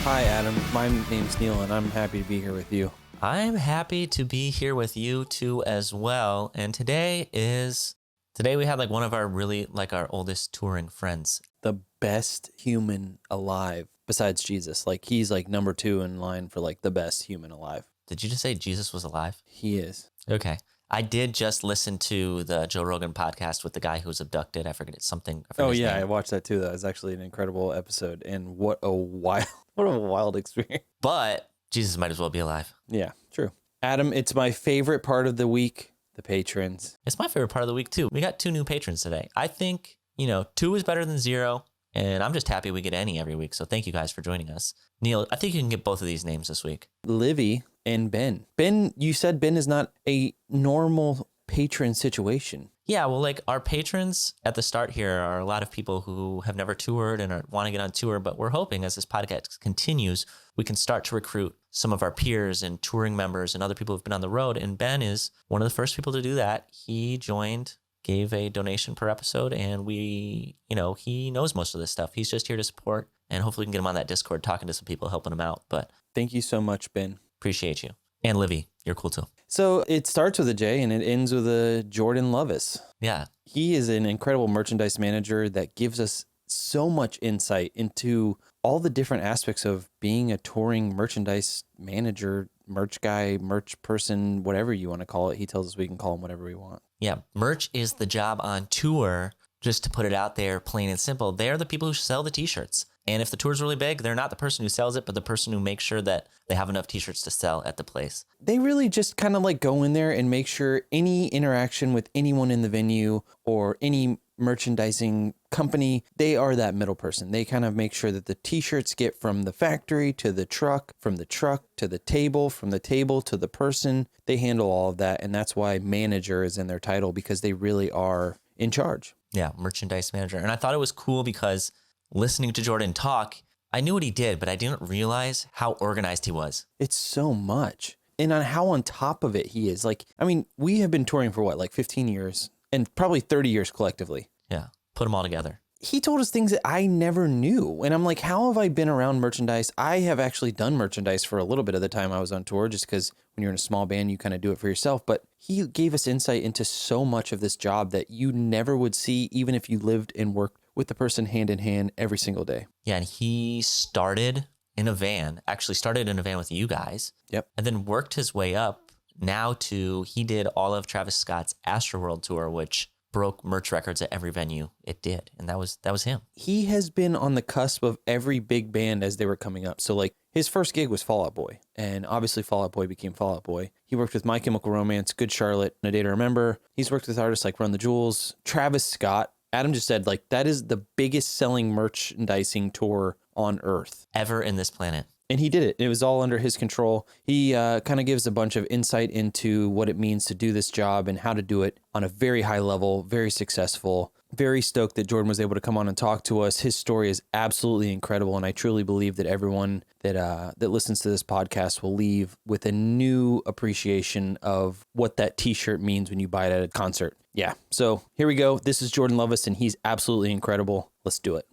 Hi, Adam. My name's Neil, and I'm happy to be here with you. I'm happy to be here with you too as well. And today we had like one of our really like our oldest touring friends. The best human alive besides Jesus. Like, he's like number 2 in line for like the best human alive. Did you just say Jesus was alive? He is. Okay. I did just listen to the Joe Rogan podcast with the guy who was abducted. I forget his name. I watched that too. That was actually an incredible episode, and what a wild experience. But Jesus might as well be alive. Yeah, true. Adam, it's my favorite part of the week, the patrons. It's my favorite part of the week too. We got 2 new patrons today. I think, 2 is better than 0, and I'm just happy we get any every week. So thank you guys for joining us. Neil, I think you can get both of these names this week. Livy and Ben. Ben, you said Ben is not a normal patron situation. Yeah, well, like our patrons at the start here are a lot of people who have never toured and want to get on tour, but we're hoping as this podcast continues, we can start to recruit some of our peers and touring members and other people who've been on the road. And Ben is one of the first people to do that. He joined, gave a donation per episode, and he knows most of this stuff. He's just here to support, and hopefully we can get him on that Discord talking to some people, helping him out. But thank you so much, Ben. Appreciate you. And Livy, you're cool too. So it starts with a J and it ends with a Jordan Lovis. Yeah. He is an incredible merchandise manager that gives us so much insight into all the different aspects of being a touring merchandise manager, merch guy, merch person, whatever you want to call it. He tells us we can call him whatever we want. Yeah. Merch is the job on tour. Just to put it out there, plain and simple, they're the people who sell the t-shirts. And if the tour's really big, they're not the person who sells it, but the person who makes sure that they have enough t-shirts to sell at the place. They really just kind of like go in there and make sure any interaction with anyone in the venue or any merchandising company, they are that middle person. They kind of make sure that the t-shirts get from the factory to the truck, from the truck to the table, from the table to the person. They handle all of that. And that's why manager is in their title, because they really are in charge. Yeah, merchandise manager. And I thought it was cool because listening to Jordan talk, I knew what he did, but I didn't realize how organized he was. It's so much. And on how on top of it he is. Like, I mean, we have been touring for what, like 15 years and probably 30 years collectively. Yeah, put them all together. He told us things that I never knew. And I'm like, how have I been around merchandise? I have actually done merchandise for a little bit of the time I was on tour, just because when you're in a small band, you kind of do it for yourself. But he gave us insight into so much of this job that you never would see, even if you lived and worked with the person hand in hand every single day. Yeah, and he started in a van with you guys. Yep. And then worked his way up now to, he did all of Travis Scott's Astroworld tour, which broke merch records at every venue it did. And that was him. He has been on the cusp of every big band as they were coming up. So like his first gig was Fall Out Boy, and obviously Fall Out Boy became Fall Out Boy. He worked with My Chemical Romance, Good Charlotte, and A Day to Remember. He's worked with artists like Run the Jewels, Travis Scott. Adam just said, like, that is the biggest selling merchandising tour on earth. Ever in this planet. And he did it. It was all under his control. He kind of gives a bunch of insight into what it means to do this job and how to do it on a very high level, very successful. Very stoked that Jordan was able to come on and talk to us. His story is absolutely incredible, and I truly believe that everyone that listens to this podcast will leave with a new appreciation of what that t-shirt means when you buy it at a concert. Yeah, so here we go. This is Jordan Lovis, and he's absolutely incredible. Let's do it.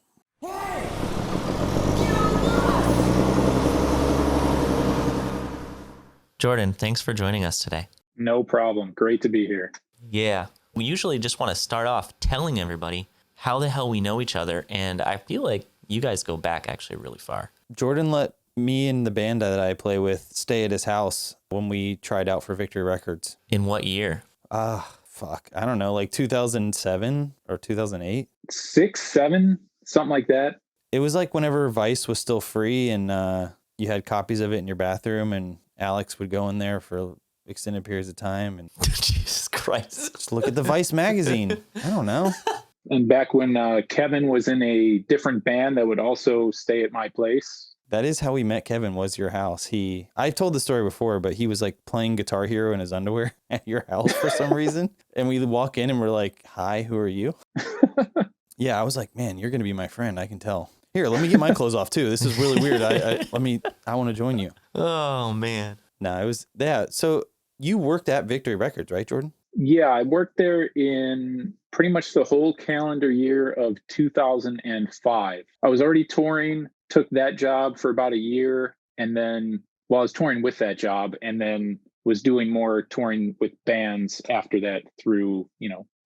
Jordan, thanks for joining us today. No problem. Great to be here. Yeah. We usually just want to start off telling everybody how the hell we know each other. And I feel like you guys go back actually really far. Jordan let me and the band that I play with stay at his house when we tried out for Victory Records. In what year? I don't know, like 2007 or 2008. 6, 7, something like that. It was like whenever Vice was still free and you had copies of it in your bathroom, and Alex would go in there for extended periods of time and Jesus Christ, just look at the Vice magazine. I don't know. And back when Kevin was in a different band that would also stay at my place. That is how we met Kevin, was your house. I've told the story before, but he was like playing Guitar Hero in his underwear at your house for some reason. And we walk in and we're like, hi, who are you? Yeah, I was like, man, you're going to be my friend. I can tell. Here, let me get my clothes off too. This is really weird. I want to join you. Oh man. No, it was, yeah. So you worked at Victory Records, right, Jordan? Yeah, I worked there in pretty much the whole calendar year of 2005. I was already touring took that job for about a year. And then, I was touring with that job and then was doing more touring with bands after that through,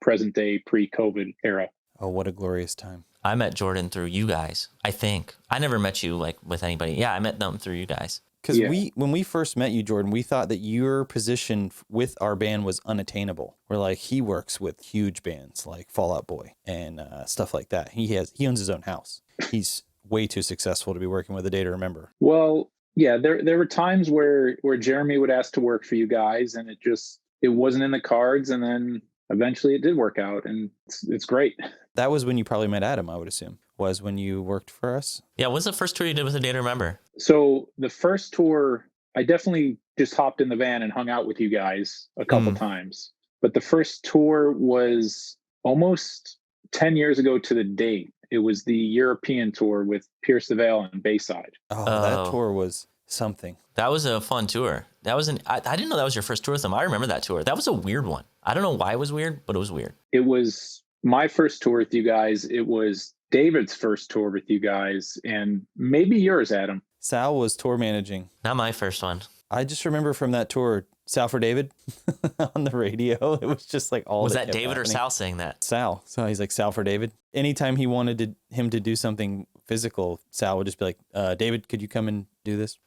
present day pre-COVID era. Oh, what a glorious time. I met Jordan through you guys, I think. I never met you like with anybody. Yeah, I met them through you guys. Because when we first met you, Jordan, we thought that your position with our band was unattainable. We're like, he works with huge bands like Fall Out Boy and stuff like that. He owns his own house. He's way too successful to be working with A Day to Remember. Well, yeah, there were times where Jeremy would ask to work for you guys, and it wasn't in the cards, and then eventually it did work out, and it's great. That was when you probably met Adam, I would assume, was when you worked for us. Yeah, what's the first tour you did with A Day to Remember? So the first tour, I definitely just hopped in the van and hung out with you guys a couple times. But the first tour was almost 10 years ago to the date. It was the European tour with Pierce the Veil and Bayside. Oh, that tour was something. That was a fun tour. I didn't know that was your first tour with them. I remember that tour. That was a weird one. I don't know why it was weird, but it was weird. It was my first tour with you guys. It was David's first tour with you guys, and maybe yours, Adam. Sal was tour managing. Not my first one. I just remember from that tour, Sal for David on the radio. It was just like all. Was that David or Sal saying that? Sal. So he's like, Sal for David. Anytime he wanted him to do something physical, Sal would just be like, David, could you come and do this?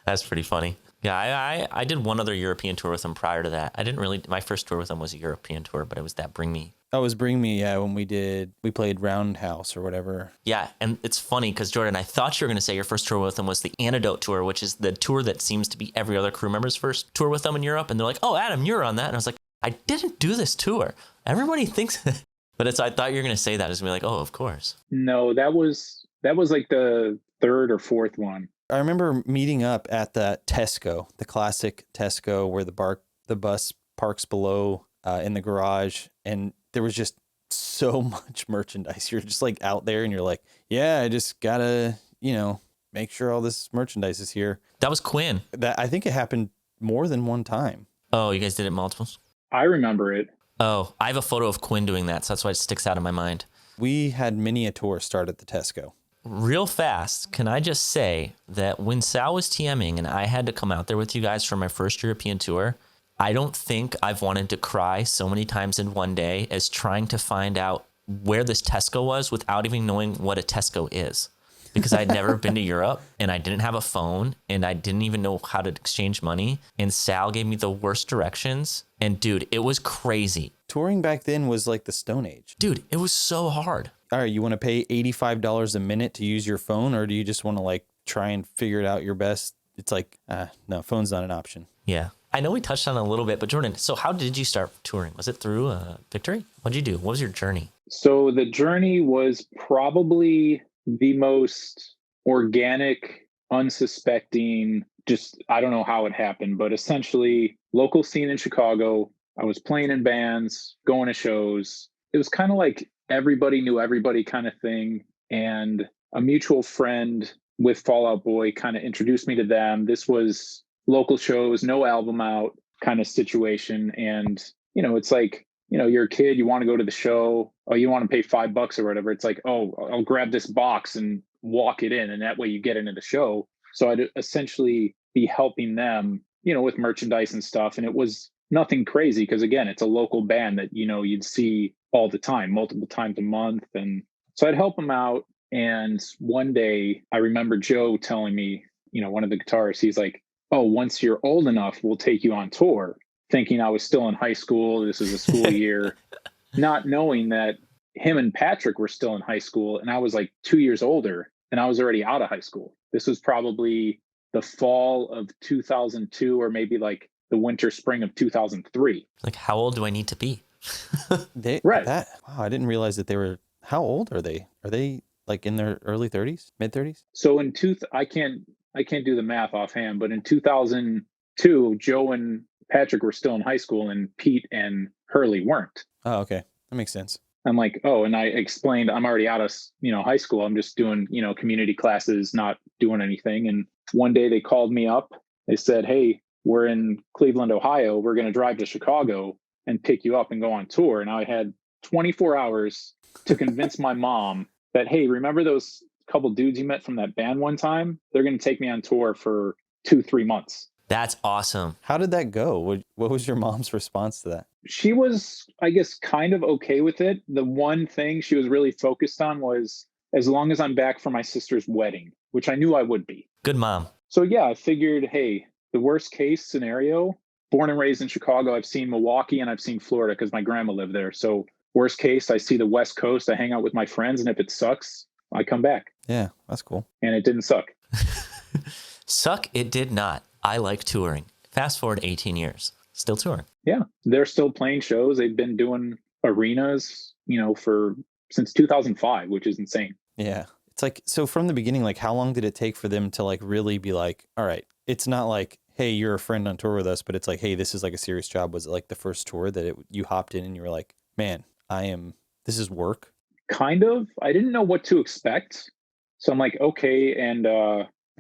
That's pretty funny. Yeah, I did one other European tour with them prior to that. My first tour with them was a European tour, but it was that Bring Me. Oh, it was Bring Me, yeah, when we played Roundhouse or whatever. Yeah, and it's funny because, Jordan, I thought you were going to say your first tour with them was the Antidote Tour, which is the tour that seems to be every other crew member's first tour with them in Europe. And they're like, oh, Adam, you're on that. And I was like, I didn't do this tour. Everybody thinks that. But I thought you were going to say that. It's going to be like, oh, of course. No, that was like the third or fourth one. I remember meeting up at the Tesco, the classic Tesco, where the bus parks below in the garage, and there was just so much merchandise. You're just like out there, and you're like, yeah, I just gotta, make sure all this merchandise is here. That was Quinn. I think it happened more than one time. Oh, you guys did it multiples? I remember it. Oh, I have a photo of Quinn doing that, so that's why it sticks out in my mind. We had many a tour start at the Tesco. Real fast, can I just say that when Sal was TMing and I had to come out there with you guys for my first European tour, I don't think I've wanted to cry so many times in one day as trying to find out where this Tesco was without even knowing what a Tesco is. Because I'd never been to Europe and I didn't have a phone and I didn't even know how to exchange money. And Sal gave me the worst directions. And dude, it was crazy. Touring back then was like the Stone Age. Dude, it was so hard. All right, you want to pay $85 a minute to use your phone, or do you just want to like try and figure it out your best? It's like, no, phone's not an option. Yeah. I know we touched on it a little bit, but Jordan, so how did you start touring? Was it through Victory? What did you do? What was your journey? So the journey was probably the most organic, unsuspecting, just, I don't know how it happened, but essentially local scene in Chicago. I was playing in bands, going to shows. It was kind of like everybody knew everybody kind of thing. And a mutual friend with Fall Out Boy kind of introduced me to them. This was local shows, no album out kind of situation. And, it's like, you're a kid, you want to go to the show. Oh, you want to pay $5 or whatever. It's like, oh, I'll grab this box and walk it in. And that way you get into the show. So I'd essentially be helping them, with merchandise and stuff. And it was nothing crazy because, again, it's a local band that, you'd see all the time, multiple times a month. And so I'd help them out. And one day I remember Joe telling me, one of the guitarists, he's like, oh, once you're old enough, we'll take you on tour. Thinking I was still in high school. This is a school year, not knowing that him and Patrick were still in high school. And I was like 2 years older and I was already out of high school. This was probably the fall of 2002 or maybe like the winter, spring of 2003. Like, how old do I need to be? Right. Wow, I didn't realize that they were, how old are they? Are they like in their early 30s, mid 30s? So I can't do the math offhand, but in 2002, Joe and Patrick were still in high school and Pete and Hurley weren't. Oh, okay. That makes sense. I'm like, oh, and I explained I'm already out of, high school. I'm just doing, community classes, not doing anything. And one day they called me up. They said, hey, we're in Cleveland, Ohio. We're going to drive to Chicago and pick you up and go on tour. And I had 24 hours to convince my mom that, hey, remember those couple dudes you met from that band one time, they're going to take me on tour for 2-3 months. That's awesome. How did that go? What was your mom's response to that? She was, I guess, kind of okay with it. The one thing she was really focused on was as long as I'm back for my sister's wedding, which I knew I would be. Good mom. So yeah, I figured, hey, the worst case scenario, born and raised in Chicago, I've seen Milwaukee and I've seen Florida because my grandma lived there. So worst case, I see the West Coast, I hang out with my friends, and if it sucks, I come back. Yeah, that's cool. And it didn't suck. Suck, it did not. I like touring. Fast forward 18 years, still touring. Yeah, they're still playing shows. They've been doing arenas, since 2005, which is insane. Yeah. It's like, so from the beginning, like how long did it take for them to like really be like, all right, it's not like, hey, you're a friend on tour with us, but it's like, hey, this is like a serious job. Was it like the first tour that you hopped in and you were like, man, this is work? Kind of. I didn't know what to expect. So I'm like, okay. And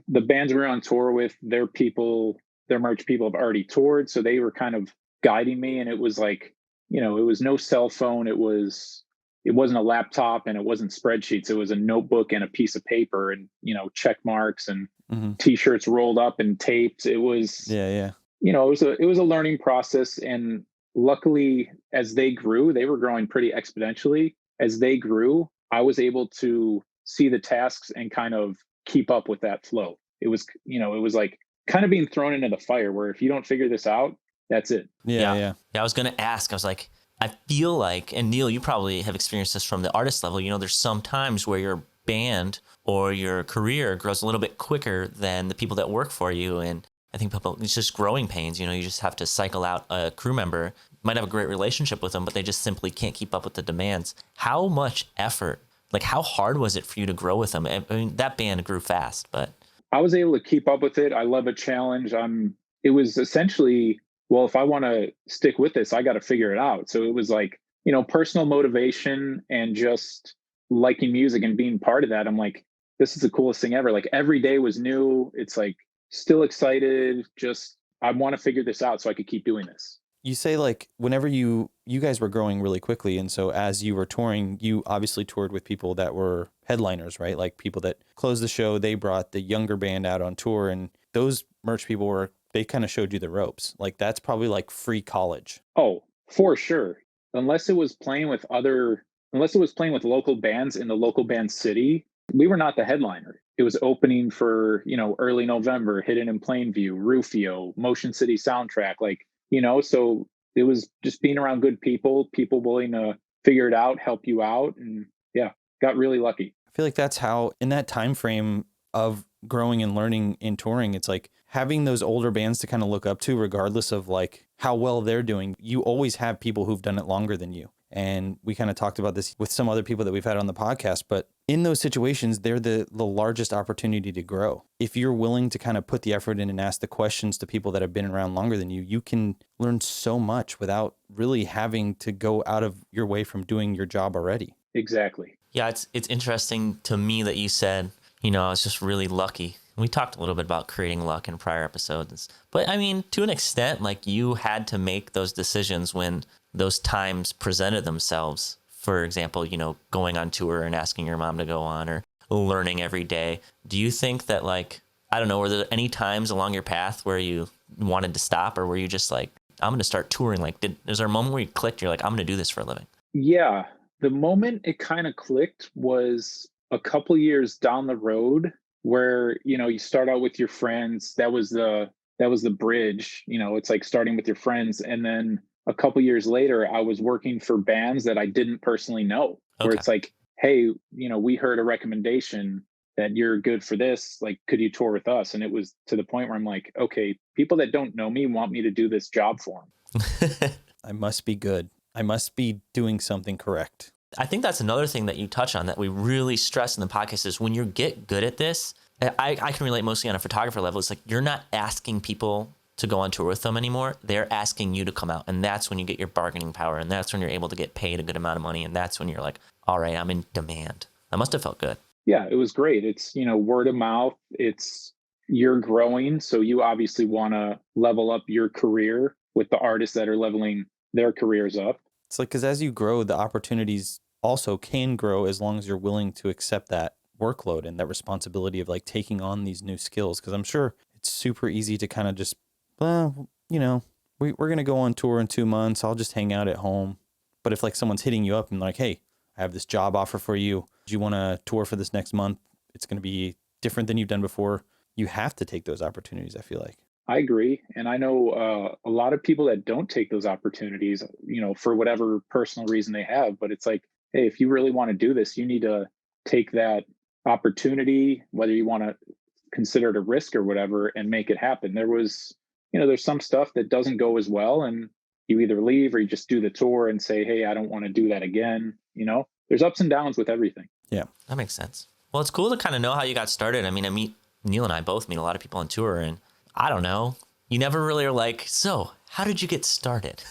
the bands we were on tour with, their merch people have already toured. So they were kind of guiding me. And it was like, it was no cell phone. It wasn't a laptop and it wasn't spreadsheets. It was a notebook and a piece of paper and, check marks and t-shirts rolled up and taped. It was, yeah. It was a learning process. And luckily, as they grew, they were growing pretty exponentially. As they grew, I was able to see the tasks and kind of keep up with that flow. It was like kind of being thrown into the fire where if you don't figure this out, that's it. Yeah. I was going to ask, I was like, I feel like, and Neil, you probably have experienced this from the artist level, there's some times where your band or your career grows a little bit quicker than the people that work for you. And I think it's just growing pains. You just have to cycle out a crew member. You might have a great relationship with them, but they just simply can't keep up with the demands. How much effort, like how hard was it for you to grow with them? I mean, that band grew fast, but I was able to keep up with it. I love a challenge. It was essentially, well, if I want to stick with this, I got to figure it out. So it was like, personal motivation and just liking music and being part of that. I'm like, this is the coolest thing ever. Like every day was new. It's like still excited. Just, I want to figure this out so I could keep doing this. You say like whenever you guys were growing really quickly. And so as you were touring, you obviously toured with people that were headliners, right? Like people that closed the show, they brought the younger band out on tour, and those merch people they kind of showed you the ropes. Like that's probably like free college. Oh, for sure. Unless it was playing with local bands in the local band city, we were not the headliner. It was opening for, early November, Hidden in Plainview, Rufio, Motion City Soundtrack, so it was just being around good people willing to figure it out, help you out. And yeah, got really lucky. I feel like that's how in that time frame of growing and learning in touring, it's like having those older bands to kind of look up to, regardless of like how well they're doing. You always have people who've done it longer than you. And we kind of talked about this with some other people that we've had on the podcast, but in those situations, they're the largest opportunity to grow. If you're willing to kind of put the effort in and ask the questions to people that have been around longer than you, you can learn so much without really having to go out of your way from doing your job already. Exactly. Yeah, it's interesting to me that you said, I was just really lucky. We talked a little bit about creating luck in prior episodes. But I mean, to an extent, like you had to make those decisions when those times presented themselves. For example, going on tour and asking your mom to go on or learning every day. Do you think that like, I don't know, were there any times along your path where you wanted to stop, or were you just like, I'm going to start touring? Like, is there a moment where you clicked? You're like, I'm going to do this for a living. Yeah. The moment it kind of clicked was a couple years down the road where, you start out with your friends. That was the bridge, it's like starting with your friends. And then a couple years later, I was working for bands that I didn't personally know, where it's like, hey, we heard a recommendation that you're good for this. Like, could you tour with us? And it was to the point where I'm like, okay, people that don't know me want me to do this job for them. I must be good. I must be doing something correct. I think that's another thing that you touch on that we really stress in the podcast is when you get good at this, I can relate mostly on a photographer level. It's like you're not asking people to go on tour with them anymore. They're asking you to come out. And that's when you get your bargaining power. And that's when you're able to get paid a good amount of money. And that's when you're like, all right, I'm in demand. That must have felt good. Yeah, it was great. It's, word of mouth. You're growing. So you obviously want to level up your career with the artists that are leveling their careers up. It's like, because as you grow, the opportunities also can grow as long as you're willing to accept that workload and that responsibility of like taking on these new skills. Cause I'm sure it's super easy to kind of just, well, you know, we're going to go on tour in 2 months. I'll just hang out at home. But if like someone's hitting you up and like, hey, I have this job offer for you. Do you want to tour for this next month? It's going to be different than you've done before. You have to take those opportunities, I feel like. I agree. And I know a lot of people that don't take those opportunities, for whatever personal reason they have. But it's like, hey, if you really want to do this, you need to take that opportunity, whether you want to consider it a risk or whatever, and make it happen. There's some stuff that doesn't go as well. And you either leave or you just do the tour and say, hey, I don't want to do that again. There's ups and downs with everything. Yeah. That makes sense. Well, it's cool to kind of know how you got started. I mean, Neil and I both meet a lot of people on tour, and I don't know, you never really are like, so how did you get started?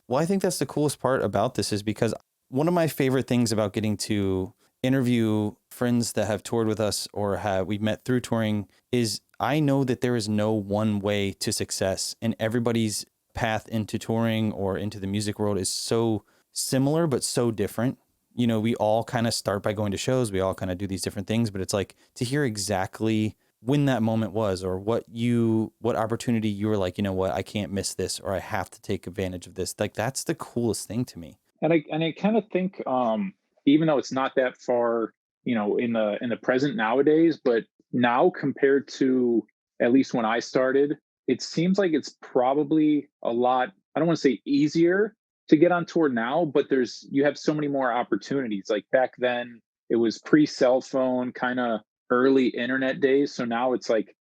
Well, I think that's the coolest part about this is because one of my favorite things about getting to interview friends that have toured with us or we've met through touring is I know that there is no one way to success, and everybody's path into touring or into the music world is so similar, but so different. We all kind of start by going to shows. We all kind of do these different things, but it's like to hear exactly when that moment was or what opportunity you were like, you know what, I can't miss this, or I have to take advantage of this. Like, that's the coolest thing to me. And I kind of think, even though it's not that far, in the present nowadays, but now compared to at least when I started, it seems like it's probably a lot, I don't want to say easier to get on tour now, but you have so many more opportunities. Like back then it was pre-cell phone, kind of early internet days. So now it's like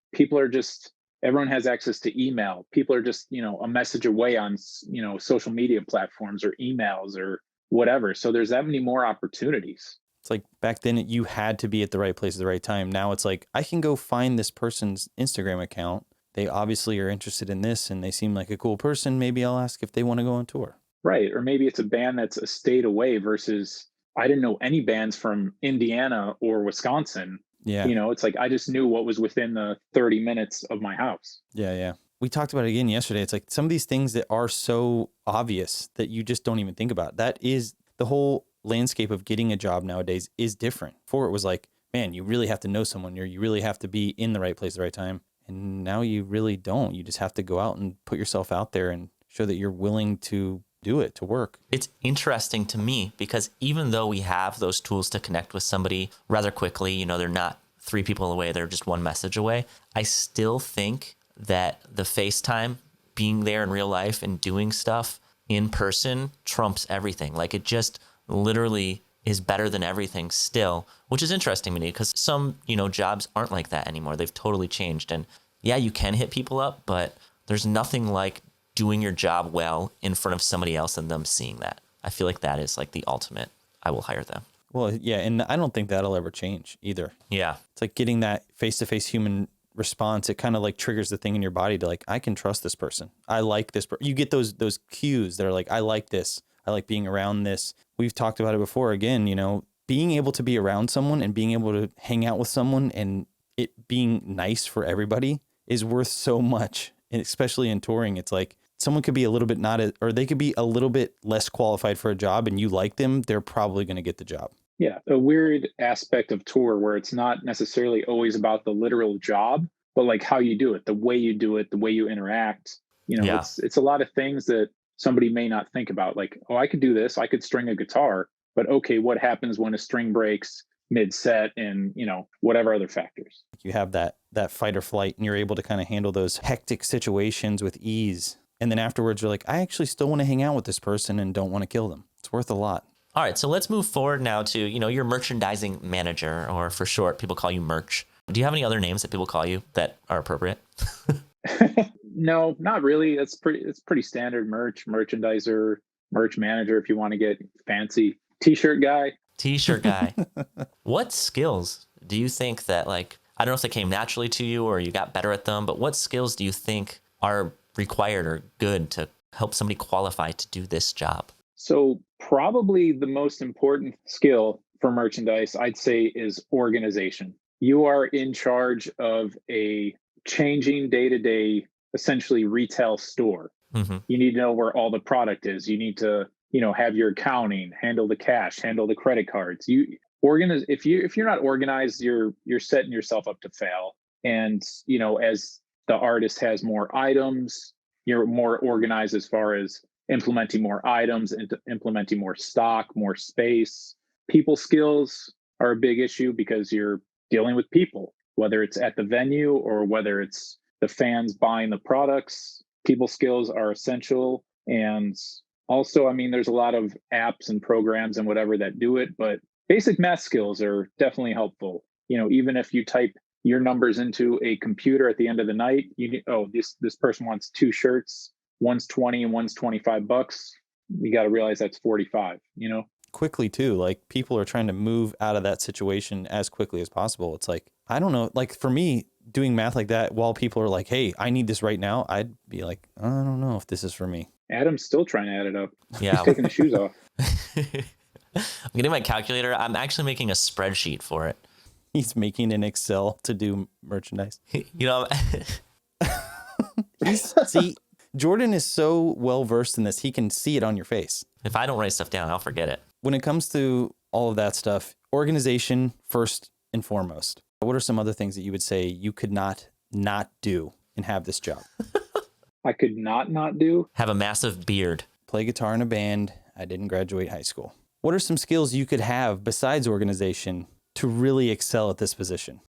everyone has access to email. People are just, a message away on, social media platforms or emails or whatever. So there's that many more opportunities. It's like back then you had to be at the right place at the right time. Now it's like, I can go find this person's Instagram account. They obviously are interested in this and they seem like a cool person. Maybe I'll ask if they want to go on tour. Right. Or maybe it's a band that's a state away versus I didn't know any bands from Indiana or Wisconsin. Yeah. It's like I just knew what was within the 30 minutes of my house. Yeah, yeah. We talked about it again yesterday. It's like some of these things that are so obvious that you just don't even think about. That is the whole landscape of getting a job nowadays is different. Before it was like, man, you really have to know someone, or you really have to be in the right place at the right time. And now you really don't. You just have to go out and put yourself out there and show that you're willing to do it, to work. It's interesting to me because even though we have those tools to connect with somebody rather quickly, they're not 3 people away, they're just 1 message away. I still think that the FaceTime, being there in real life and doing stuff in person trumps everything. Like it just literally is better than everything still, which is interesting to me because some, jobs aren't like that anymore. They've totally changed. And yeah, you can hit people up, but there's nothing like doing your job well in front of somebody else and them seeing that. I feel like that is like the ultimate, I will hire them. Well, yeah. And I don't think that'll ever change either. Yeah. It's like getting that face-to-face human response. It kind of like triggers the thing in your body to like, I can trust this person. I like this. You get those cues that are like, I like this. I like being around this. We've talked about it before. Again, being able to be around someone and being able to hang out with someone and it being nice for everybody is worth so much. And especially in touring, it's like someone could be a little bit or they could be a little bit less qualified for a job and you like them, they're probably going to get the job. Yeah. A weird aspect of tour where it's not necessarily always about the literal job, but like how you do it, the way you do it, the way you interact. It's a lot of things that somebody may not think about. Like, oh, I could do this. I could string a guitar, but okay, what happens when a string breaks mid-set and, whatever other factors? You have that fight or flight and you're able to kind of handle those hectic situations with ease. And then afterwards you're like, I actually still want to hang out with this person and don't want to kill them. It's worth a lot. All right, so let's move forward now to, your merchandising manager, or for short, people call you merch. Do you have any other names that people call you that are appropriate? No, not really. It's pretty standard. Merchandiser, merch manager, if you want to get fancy. T-shirt guy. T-shirt guy. What skills do you think that, like, I don't know if they came naturally to you or you got better at them, but what skills do you think are required or good to help somebody qualify to do this job? So probably the most important skill for merchandise, I'd say, is organization. You are in charge of a changing day-to-day, essentially retail store. Mm-hmm. You need to know where all the product is. You need to, have your accounting, handle the cash, handle the credit cards. if you're not organized, you're setting yourself up to fail. And as the artist has more items, you're more organized as far as implementing more items and implementing more stock, more space. People skills are a big issue because you're dealing with people, whether it's at the venue or whether it's the fans buying the products. People skills are essential. And also, I mean, there's a lot of apps and programs and whatever that do it, but basic math skills are definitely helpful. Even if you type your numbers into a computer at the end of the night, this person wants 2 shirts, one's 20 and one's $25. You got to realize that's 45, Quickly too, like people are trying to move out of that situation as quickly as possible. It's like, I don't know, like for me, doing math like that while people are like, hey, I need this right now, I'd be like, I don't know if this is for me. Adam's still trying to add it up. Yeah. He's taking the shoes off. I'm getting my calculator. I'm actually making a spreadsheet for it. He's making an Excel to do merchandise. See, Jordan is so well versed in this, he can see it on your face. If I don't write stuff down, I'll forget it. When it comes to all of that stuff, organization first and foremost. What are some other things that you would say you could not do and have this job? I could not do? Have a massive beard. Play guitar in a band. I didn't graduate high school. What are some skills you could have besides organization to really excel at this position?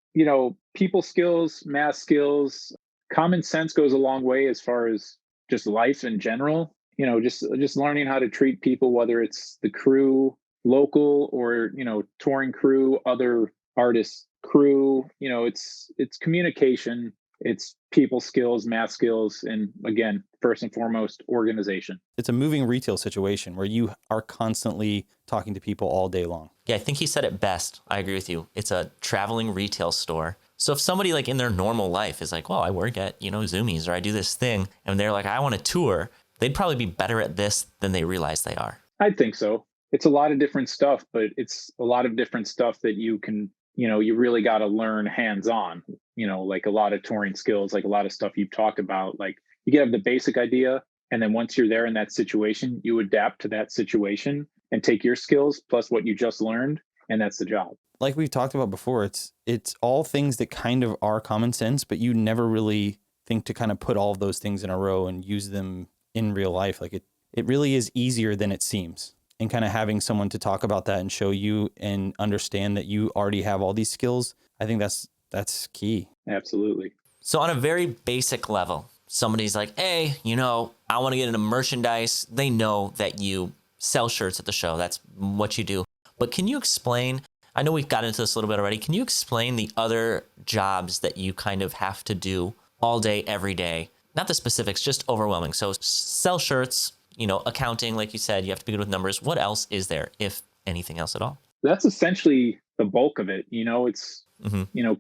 People skills, math skills, common sense goes a long way as far as just life in general. Just learning how to treat people, whether it's the crew, local, or touring crew, other artists crew. It's communication, it's people skills, math skills, and again, first and foremost, organization. It's a moving retail situation where you are constantly talking to people all day long. Yeah, I think he said it best. I agree with you. It's a traveling retail store. So if somebody like in their normal life is like, well, I work at, Zoomies, or I do this thing, and they're like, I want to tour, they'd probably be better at this than they realize they are. I think so. It's a lot of different stuff, but it's a lot of different stuff that you can, you really got to learn hands-on, like a lot of touring skills, like a lot of stuff you've talked about. Like you can have the basic idea, and then once you're there in that situation, you adapt to that situation and take your skills plus what you just learned, and that's the job. Like we've talked about before, it's all things that kind of are common sense, but you never really think to kind of put all of those things in a row and use them in real life. Like it really is easier than it seems. And kind of having someone to talk about that and show you and understand that you already have all these skills, I think that's key. Absolutely. So on a very basic level, somebody's like, hey, I want to get into merchandise. They know that you sell shirts at the show. That's what you do. But can you explain, I know we've got into this a little bit already, can you explain the other jobs that you kind of have to do all day, every day? Not the specifics, just overwhelming. So sell shirts, accounting, like you said, you have to be good with numbers. What else is there, if anything else at all? That's essentially the bulk of it. It's,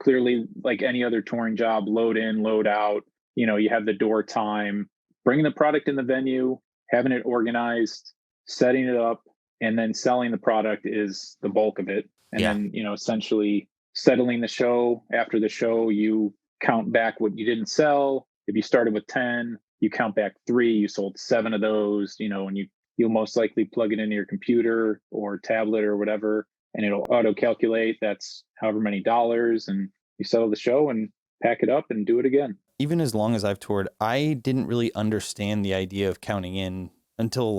clearly like any other touring job, load in, load out, you have the door time, bringing the product in the venue, having it organized, setting it up, and then selling the product is the bulk of it. And then, essentially settling the show. After the show, you count back what you didn't sell. If you started with 10, you count back 3, you sold 7 of those, and you'll most likely plug it into your computer or tablet or whatever, and it'll auto calculate. That's however many dollars, and you settle the show and pack it up and do it again. Even as long as I've toured, I didn't really understand the idea of counting in until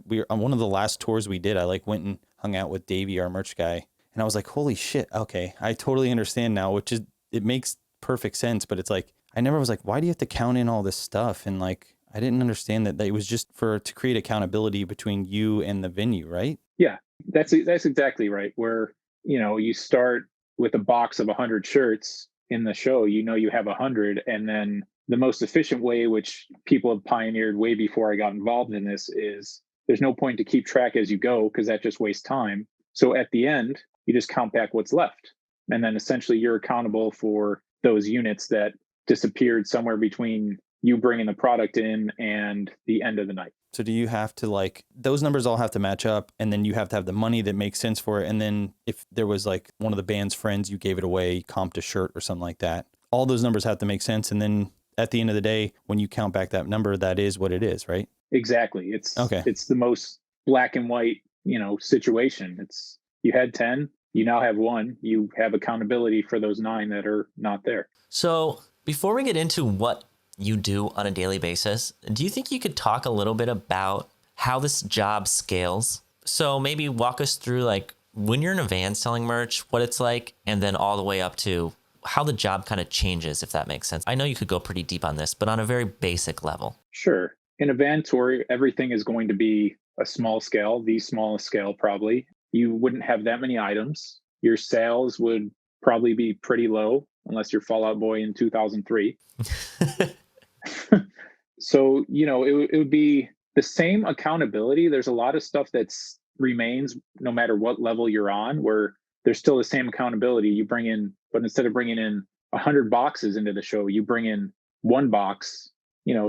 we were on one of the last tours we did. I went and hung out with Davey, our merch guy, and I was like, holy shit. Okay. I totally understand now, it makes perfect sense, but it's like, I never was like, why do you have to count in all this stuff? And I didn't understand that it was just to create accountability between you and the venue, right? Yeah, that's exactly right. Where, you start with a box of 100 shirts in the show, you have 100. And then the most efficient way, which people have pioneered way before I got involved in this, is there's no point to keep track as you go because that just wastes time. So at the end, you just count back what's left. And then essentially you're accountable for those units that disappeared somewhere between you bringing the product in and the end of the night. So do you have to those numbers all have to match up, and then you have to have the money that makes sense for it. And then if there was one of the band's friends, you gave it away, comped a shirt or something like that, all those numbers have to make sense. And then at the end of the day, when you count back that number, that is what it is, right? Exactly. It's the most black and white, situation. It's, you had 10, you now have one. You have accountability for those 9 that are not there. So before we get into what you do on a daily basis, do you think you could talk a little bit about how this job scales? So maybe walk us through like when you're in a van selling merch, what it's like, and then all the way up to how the job kind of changes, if that makes sense. I know you could go pretty deep on this, but on a very basic level. Sure. In a van tour, everything is going to be a small scale, the smallest scale probably. You wouldn't have that many items. Your sales would probably be pretty low unless you're Fall Out Boy in 2003. So, it would be the same accountability. There's a lot of stuff that's remains no matter what level you're on, where there's still the same accountability. You bring in, but instead of bringing in 100 boxes into the show, you bring in 1 box,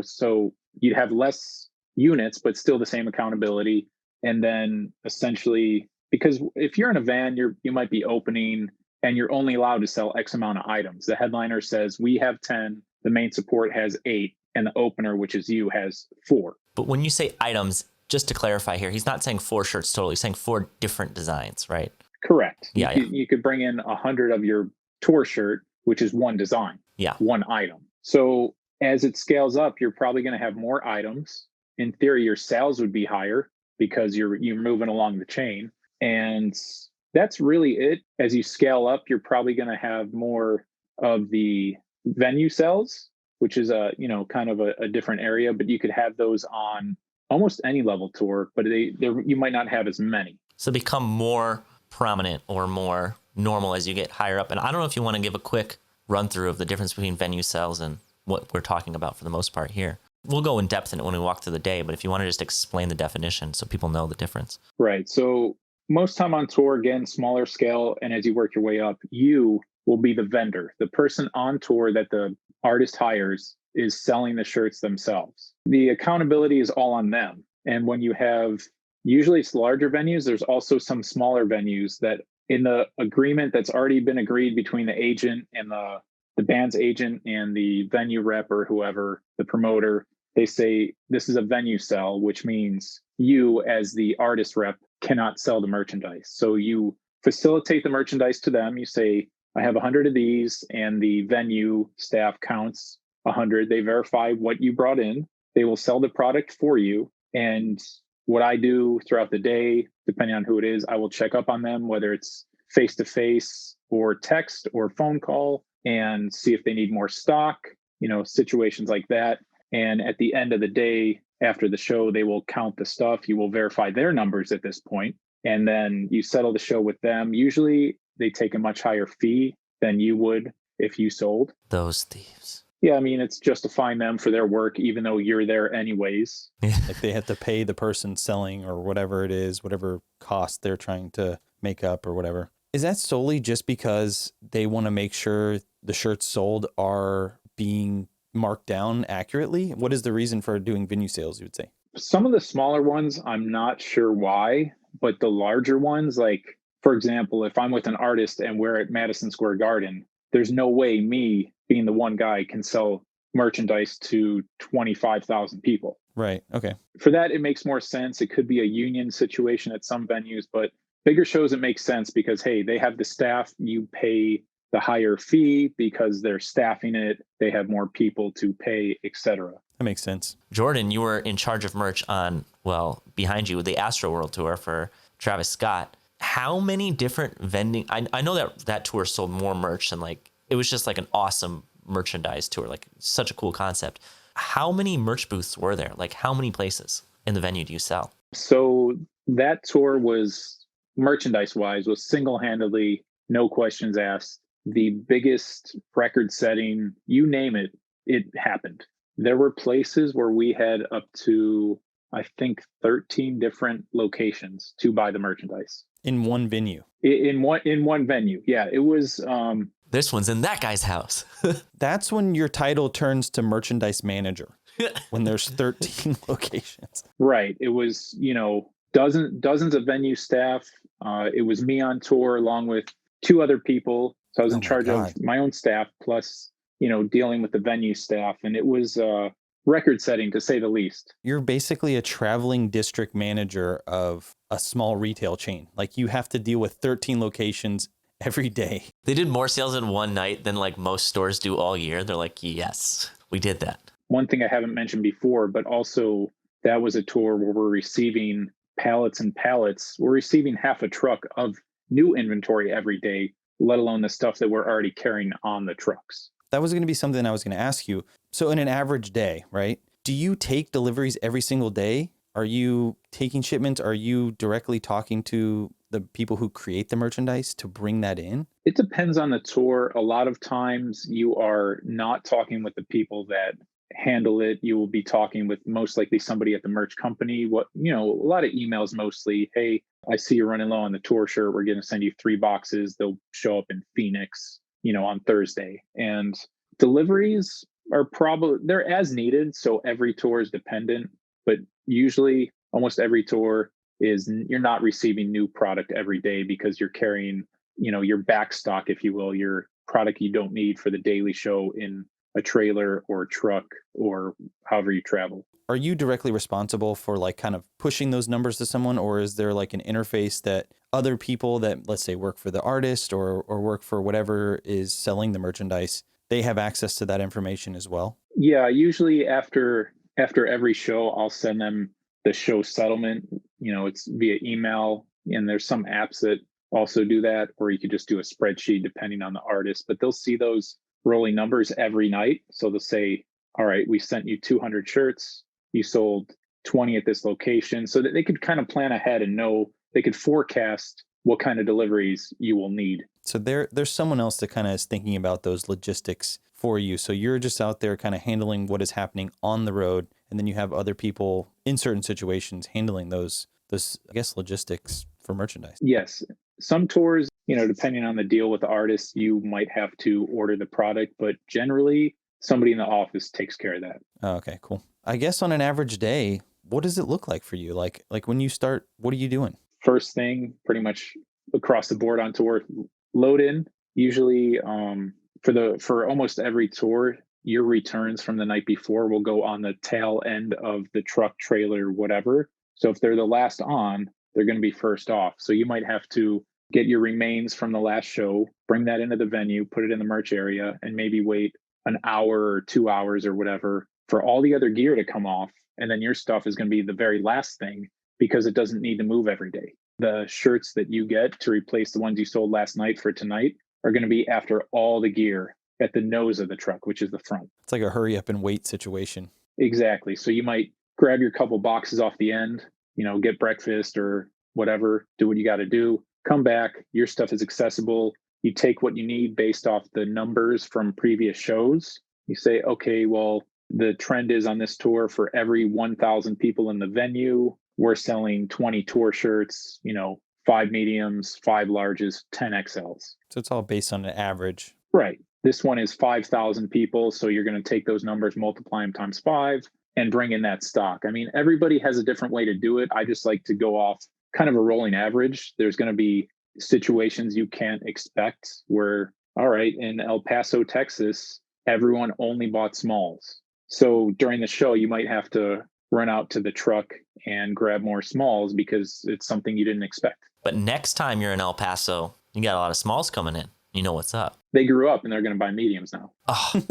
so you'd have less units, but still the same accountability. And then essentially, because if you're in a van, you might be opening and you're only allowed to sell X amount of items. The headliner says, we have 10, the main support has 8, and the opener, which is you, has 4. But when you say items, just to clarify here, he's not saying 4 shirts total. He's saying 4 different designs, right? Correct. Yeah, you could bring in 100 of your tour shirt, which is 1 design, 1 item. So as it scales up, you're probably going to have more items. In theory, your sales would be higher because you're moving along the chain. And that's really it. As you scale up, you're probably going to have more of the venue sales, which is kind of a different area, but you could have those on almost any level tour, but you might not have as many. So become more prominent or more normal as you get higher up. And I don't know if you want to give a quick run through of the difference between venue sales and what we're talking about for the most part here. We'll go in depth in it when we walk through the day, but if you want to just explain the definition so people know the difference. Right. So most time on tour, again, smaller scale. And as you work your way up, you will be the vendor. The person on tour that the artist hires is selling the shirts themselves. The accountability is all on them. And when you have, usually it's larger venues, there's also some smaller venues that in the agreement that's already been agreed between the agent and the band's agent and the venue rep or whoever, the promoter, they say this is a venue sell, which means you as the artist rep cannot sell the merchandise. So you facilitate the merchandise to them. You say, I have 100 of these, and the venue staff counts 100. They verify what you brought in. They will sell the product for you. And what I do throughout the day, depending on who it is, I will check up on them, whether it's face-to-face or text or phone call, and see if they need more stock, situations like that. And at the end of the day, after the show, they will count the stuff. You will verify their numbers at this point, and then you settle the show with them. Usually they take a much higher fee than you would if you sold. Those thieves. Yeah, I mean, it's justifying them for their work, even though you're there anyways. Like they have to pay the person selling or whatever it is, whatever cost they're trying to make up or whatever. Is that solely just because they want to make sure the shirts sold are being marked down accurately? What is the reason for doing venue sales, you would say? Some of the smaller ones, I'm not sure why, but the larger ones, like, for example, if I'm with an artist and we're at Madison Square Garden, there's no way me being the one guy can sell merchandise to 25,000 people. Right. Okay. For that, it makes more sense. It could be a union situation at some venues, but bigger shows, it makes sense because, hey, they have the staff. You pay the higher fee because they're staffing it. They have more people to pay, etc. That makes sense. Jordan, you were in charge of merch on, behind you, the Astroworld tour for Travis Scott. How many different vending? I know that tour sold more merch than it was just like an awesome merchandise tour, like such a cool concept. How many merch booths were there? Like how many places in the venue do you sell? So that tour was merchandise wise was single-handedly, no questions asked, the biggest record setting, you name it, it happened. There were places where we had up to, I think, 13 different locations to buy the merchandise. In one venue? In one venue. Yeah, it was... This one's in that guy's house. That's when your title turns to merchandise manager, when there's 13 locations. Right. It was, dozens of venue staff. It was me on tour along with 2 other people. So I was in charge of my own staff plus, dealing with the venue staff. And it was record setting to say the least. You're basically a traveling district manager of a small retail chain. Like you have to deal with 13 locations every day. They did more sales in one night than like most stores do all year. They're like, yes, we did that. One thing I haven't mentioned before, but also that was a tour where we're receiving pallets and pallets. We're receiving half a truck of new inventory every day, let alone the stuff that we're already carrying on the trucks. That was going to be something I was going to ask you. So in an average day, right? Do you take deliveries every single day? Are you taking shipments? Are you directly talking to the people who create the merchandise to bring that in? It depends on the tour. A lot of times you are not talking with the people that handle it. You will be talking with most likely somebody at the merch company. A lot of emails mostly. Hey, I see you're running low on the tour shirt. We're going to send you 3 boxes. They'll show up in Phoenix, on Thursday. And deliveries are probably, they're as needed. So every tour is dependent, but usually almost every tour is you're not receiving new product every day because you're carrying, your back stock, if you will, your product you don't need for the daily show in a trailer or a truck or however you travel. Are you directly responsible for like kind of pushing those numbers to someone, or is there like an interface that other people that, let's say, work for the artist or work for whatever is selling the merchandise, they have access to that information as well? Yeah, usually after every show, I'll send them the show settlement. It's via email, and there's some apps that also do that, or you could just do a spreadsheet depending on the artist, but they'll see those rolling numbers every night. So they'll say, all right, we sent you 200 shirts. You sold 20 at this location, so that they could kind of plan ahead and know, they could forecast what kind of deliveries you will need. So there's someone else that kind of is thinking about those logistics for you. So you're just out there kind of handling what is happening on the road, and then you have other people in certain situations handling those I guess, logistics for merchandise. Yes. Some tours, depending on the deal with the artist, you might have to order the product, but generally somebody in the office takes care of that. Oh, okay, cool. I guess on an average day, what does it look like for you? Like when you start, what are you doing? First thing, pretty much across the board on tour, load in. Usually, for almost every tour, your returns from the night before will go on the tail end of the truck, trailer, whatever. So if they're the last on, they're going to be first off. So you might have to get your remains from the last show, bring that into the venue, put it in the merch area, and maybe wait an hour or 2 hours or whatever for all the other gear to come off. And then your stuff is going to be the very last thing because it doesn't need to move every day. The shirts that you get to replace the ones you sold last night for tonight are going to be after all the gear at the nose of the truck, which is the front. It's like a hurry up and wait situation. Exactly. So you might grab your couple boxes off the end, get breakfast or whatever, do what you got to do, come back, your stuff is accessible. You take what you need based off the numbers from previous shows. You say, okay, well, the trend is on this tour for every 1,000 people in the venue, we're selling 20 tour shirts, 5 mediums, 5 larges, 10 XLs. So it's all based on an average. Right. This one is 5,000 people. So you're going to take those numbers, multiply them times 5 and bring in that stock. I mean, everybody has a different way to do it. I just like to go off kind of a rolling average. There's going to be situations you can't expect where, all right, in El Paso, Texas, everyone only bought smalls. So during the show, you might have to run out to the truck and grab more smalls because it's something you didn't expect. But next time you're in El Paso, you got a lot of smalls coming in. You know what's up. They grew up and they're going to buy mediums now. Oh,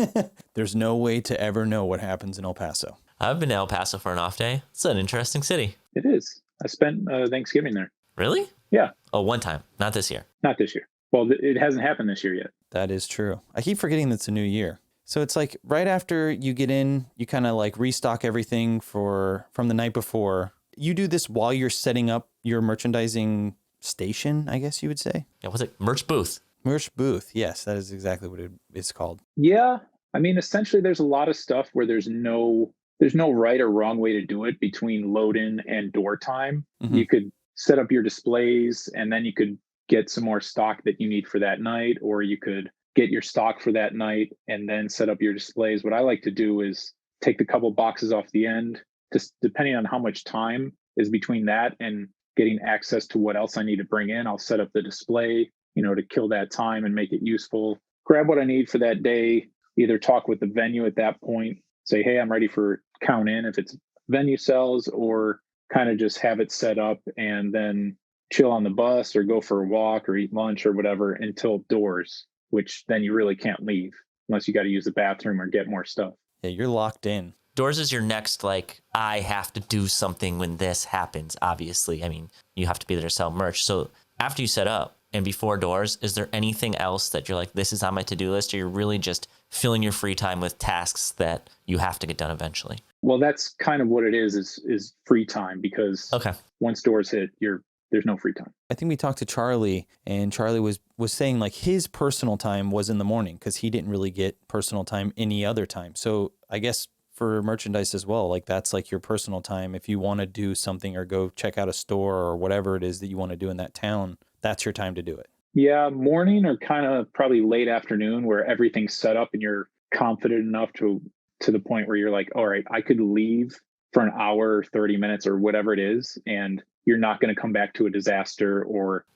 There's no way to ever know what happens in El Paso. I've been to El Paso for an off day. It's an interesting city. It is. I spent Thanksgiving there. Really? Yeah. Oh, one time. Not this year. Not this year. Well, it hasn't happened this year yet. That is true. I keep forgetting that it's a new year. So it's like right after you get in, you kind of like restock everything from the night before. You do this while you're setting up your merchandising station, I guess you would say. Yeah, what's it? Merch booth. Merch booth. Yes, that is exactly what it's called. Yeah. I mean, essentially, there's a lot of stuff where there's no right or wrong way to do it between load in and door time. Mm-hmm. You could set up your displays and then you could get some more stock that you need for that night, or you could get your stock for that night and then set up your displays. What I like to do is take the couple boxes off the end, just depending on how much time is between that and getting access to what else I need to bring in. I'll set up the display, to kill that time and make it useful. Grab what I need for that day, either talk with the venue at that point, say, hey, I'm ready for count in if it's venue sales, or kind of just have it set up and then chill on the bus or go for a walk or eat lunch or whatever until doors, which then you really can't leave unless you got to use the bathroom or get more stuff. Yeah, you're locked in. Doors is your next, like, I have to do something when this happens, obviously. I mean, you have to be there to sell merch. So after you set up and before doors, is there anything else that you're like, this is on my to-do list, or you're really just filling your free time with tasks that you have to get done eventually? Well, that's kind of what it is free time, because Okay. once doors hit, there's no free time. I think we talked to Charlie, and Charlie was saying like his personal time was in the morning because he didn't really get personal time any other time. So I guess for merchandise as well, like that's like your personal time. If you want to do something or go check out a store or whatever it is that you want to do in that town, that's your time to do it. Yeah, morning or kind of probably late afternoon where everything's set up and you're confident enough to the point where you're like, all right, I could leave for an hour, 30 minutes or whatever it is, and you're not going to come back to a disaster, or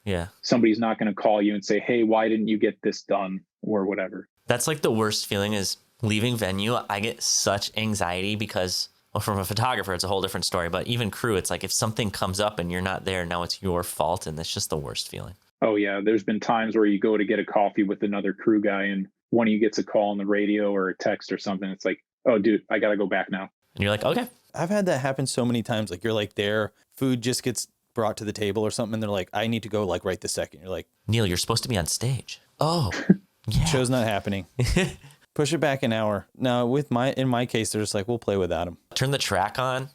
somebody's not going to call you and say, hey, why didn't you get this done or whatever. That's like the worst feeling is leaving venue. I get such anxiety because, well, from a photographer, it's a whole different story. But even crew, it's like if something comes up and you're not there, now it's your fault. And that's just the worst feeling. Oh, yeah. There's been times where you go to get a coffee with another crew guy and one of you gets a call on the radio or a text or something. It's like, oh, dude, I got to go back now. And you're like, okay. I've had that happen so many times. Like you're like there, food just gets brought to the table or something. And they're like, I need to go like right this second. You're like, Neil, you're supposed to be on stage. Oh, yeah. Show's not happening. Push it back an hour. No, in my case, they're just like, we'll play without him. Turn the track on.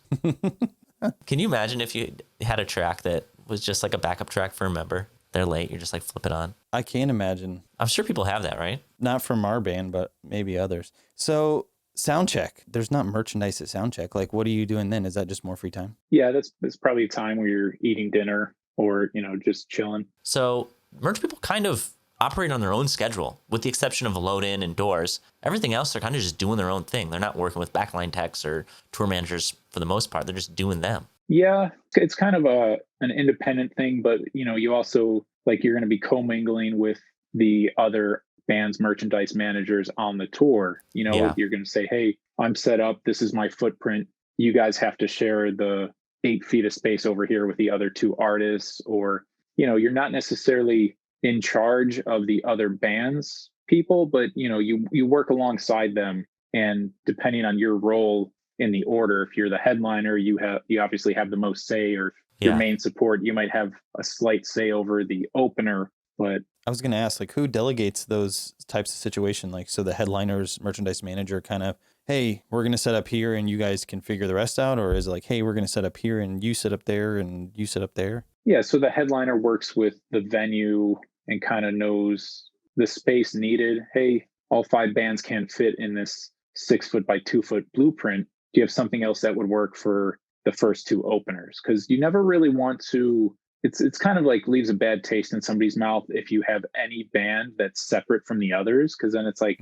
Can you imagine if you had a track that was just like a backup track for a member? They're late. You're just like, flip it on. I can't imagine. I'm sure people have that, right? Not from our band, but maybe others. So sound check. There's not merchandise at sound check. Like, what are you doing then? Is that just more free time? Yeah, that's probably a time where you're eating dinner or, just chilling. So merch people kind of operate on their own schedule, with the exception of load in and doors. Everything else, they're kind of just doing their own thing. They're not working with backline techs or tour managers for the most part. They're just doing them. Yeah, it's kind of an independent thing, but you also like you're going to be commingling with the other band's merchandise managers on the tour. You're going to say, hey, I'm set up. This is my footprint. You guys have to share the 8 feet of space over here with the other 2 artists, or, you're not necessarily in charge of the other band's people, but, you work alongside them, and depending on your role in the order, if you're the headliner, you obviously have the most say, or your main support, you might have a slight say over the opener. But I was going to ask, like, who delegates those types of situation? Like, so the headliner's merchandise manager kind of, hey, we're going to set up here and you guys can figure the rest out? Or is it like, hey, we're going to set up here and you sit up there and you sit up there? Yeah. So the headliner works with the venue and kind of knows the space needed. Hey, all 5 bands can't fit in this 6 foot by 2 foot blueprint. Do you have something else that would work for the first 2 openers? Because you never really want to, it's kind of like leaves a bad taste in somebody's mouth if you have any band that's separate from the others, because then it's like,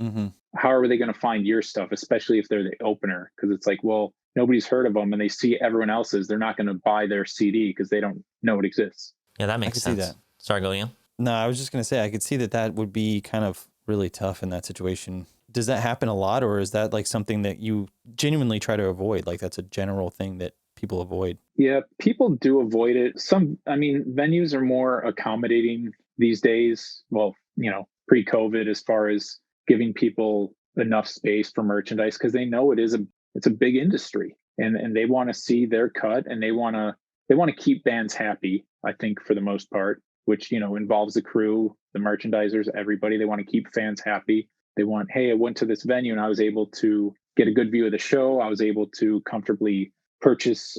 how are they going to find your stuff, especially if they're the opener? Because it's like, well, nobody's heard of them and they see everyone else's. They're not going to buy their CD because they don't know it exists. Yeah, that makes sense. See that. Sorry, go Ian. No, I was just going to say, I could see that would be kind of really tough in that situation. Does that happen a lot, or is that like something that you genuinely try to avoid? Like that's a general thing that people avoid? Yeah, people do avoid it. Venues are more accommodating these days. Well, pre-COVID, as far as giving people enough space for merchandise, because they know it's a big industry, and they want to see their cut, and they want to keep bands happy. I think for the most part, which involves the crew, the merchandisers, everybody. They want to keep fans happy. They want, hey, I went to this venue and I was able to get a good view of the show. I was able to comfortably purchase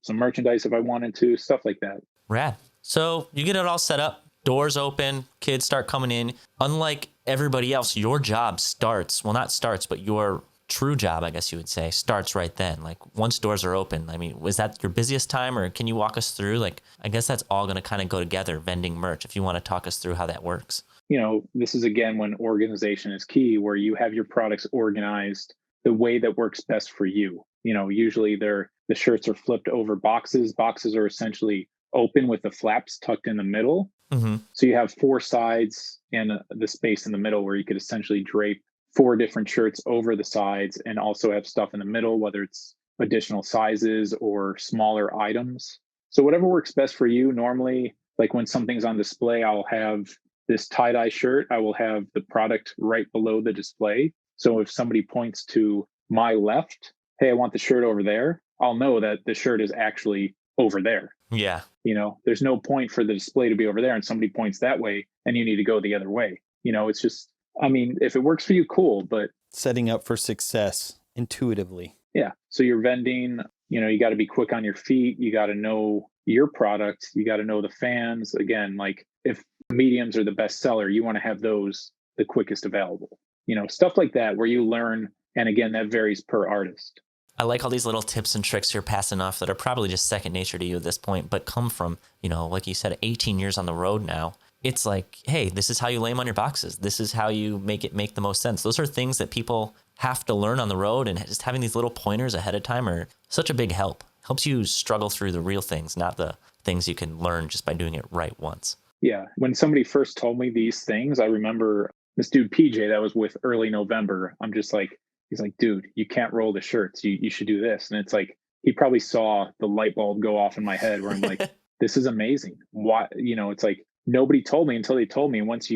some merchandise if I wanted to, stuff like that. Rad. So you get it all set up, doors open, kids start coming in. Unlike everybody else, your job starts, well, not starts, but your true job, I guess you would say, starts right then. Like once doors are open, I mean, was that your busiest time, or can you walk us through? Like, I guess that's all going to kind of go together, vending merch, if you want to talk us through how that works. This is again when organization is key, where you have your products organized the way that works best for you. Usually the shirts are flipped over boxes. Boxes are essentially open with the flaps tucked in the middle. Mm-hmm. So you have 4 sides and the space in the middle where you could essentially drape 4 different shirts over the sides and also have stuff in the middle, whether it's additional sizes or smaller items. So whatever works best for you. Normally, like when something's on display, I'll have this tie-dye shirt. I will have the product right below the display. So if somebody points to my left, hey, I want the shirt over there, I'll know that the shirt is actually over there. Yeah. There's no point for the display to be over there and somebody points that way and you need to go the other way. It's just, if it works for you, cool. But setting up for success intuitively. Yeah. So you're vending, you got to be quick on your feet. You got to know your product. You got to know the fans. Again, like if mediums are the best seller, you want to have those the quickest available. Stuff like that where you learn. And again, that varies per artist. I like all these little tips and tricks you're passing off that are probably just second nature to you at this point, but come from, like you said, 18 years on the road now. It's like, hey, this is how you lay them on your boxes. This is how you make it make the most sense. Those are things that people have to learn on the road, and just having these little pointers ahead of time are such a big help. Helps you struggle through the real things, not the things you can learn just by doing it right once. Yeah. When somebody first told me these things, I remember this dude, PJ, that was with Early November. I'm just like, he's like, dude, you can't roll the shirts. You should do this. And it's like, he probably saw the light bulb go off in my head where I'm like, this is amazing. Why, it's like, nobody told me until they told me. And once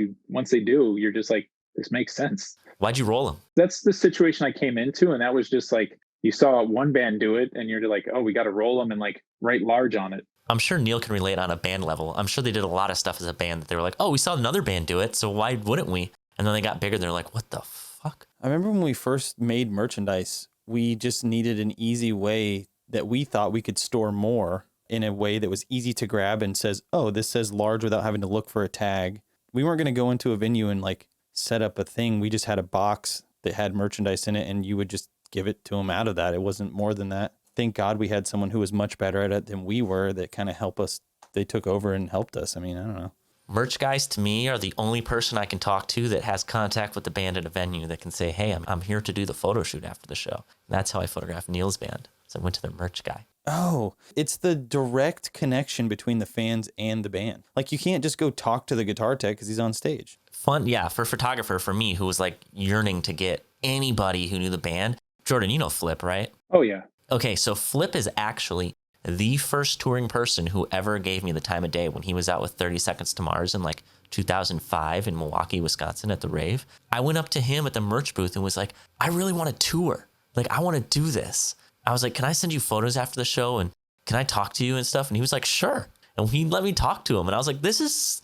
they do, you're just like, this makes sense. Why'd you roll them? That's the situation I came into. And that was just like, you saw one band do it and you're like, oh, we got to roll them and like write large on it. I'm sure Neil can relate on a band level. I'm sure they did a lot of stuff as a band that they were like, oh, we saw another band do it, so why wouldn't we? And then they got bigger. They're like, what the fuck? I remember when we first made merchandise, we just needed an easy way that we thought we could store more in a way that was easy to grab and says, oh, this says large without having to look for a tag. We weren't going to go into a venue and like set up a thing. We just had a box that had merchandise in it and you would just give it to them out of that. It wasn't more than that. Thank God we had someone who was much better at it than we were that kind of helped us. They took over and helped us. I mean, I don't know. Merch guys to me are the only person I can talk to that has contact with the band at a venue that can say, hey, I'm here to do the photo shoot after the show. And that's how I photographed Neil's band. So I went to their merch guy. Oh, it's the direct connection between the fans and the band. Like you can't just go talk to the guitar tech because he's on stage. Fun, yeah, for a photographer, for me, who was like yearning to get anybody who knew the band. Jordan, you know Flip, right? Oh, yeah. Okay, so Flip is actually the first touring person who ever gave me the time of day when he was out with 30 Seconds to Mars in like 2005 in Milwaukee, Wisconsin at the rave. I went up to him at the merch booth and was like, I really want to tour. Like, I want to do this. I was like, can I send you photos after the show and can I talk to you and stuff? And he was like, sure. And he let me talk to him. And I was like, this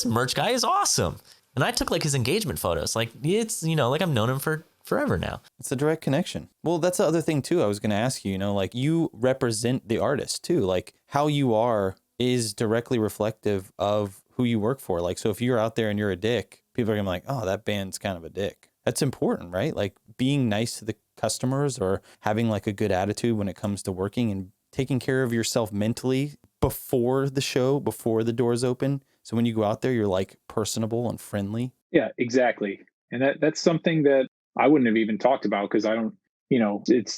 merch guy is awesome. And I took like his engagement photos. Like it's, like I've known him for forever now. It's a direct connection. Well, that's the other thing too. I was going to ask you, like you represent the artist too. Like how you are is directly reflective of who you work for. Like, so if you're out there and you're a dick, people are gonna be like, oh, that band's kind of a dick. That's important, right? Like being nice to the customers or having like a good attitude when it comes to working and taking care of yourself mentally before the show, before the doors open. So when you go out there, you're like personable and friendly. Yeah, exactly. And that's something that I wouldn't have even talked about because I don't,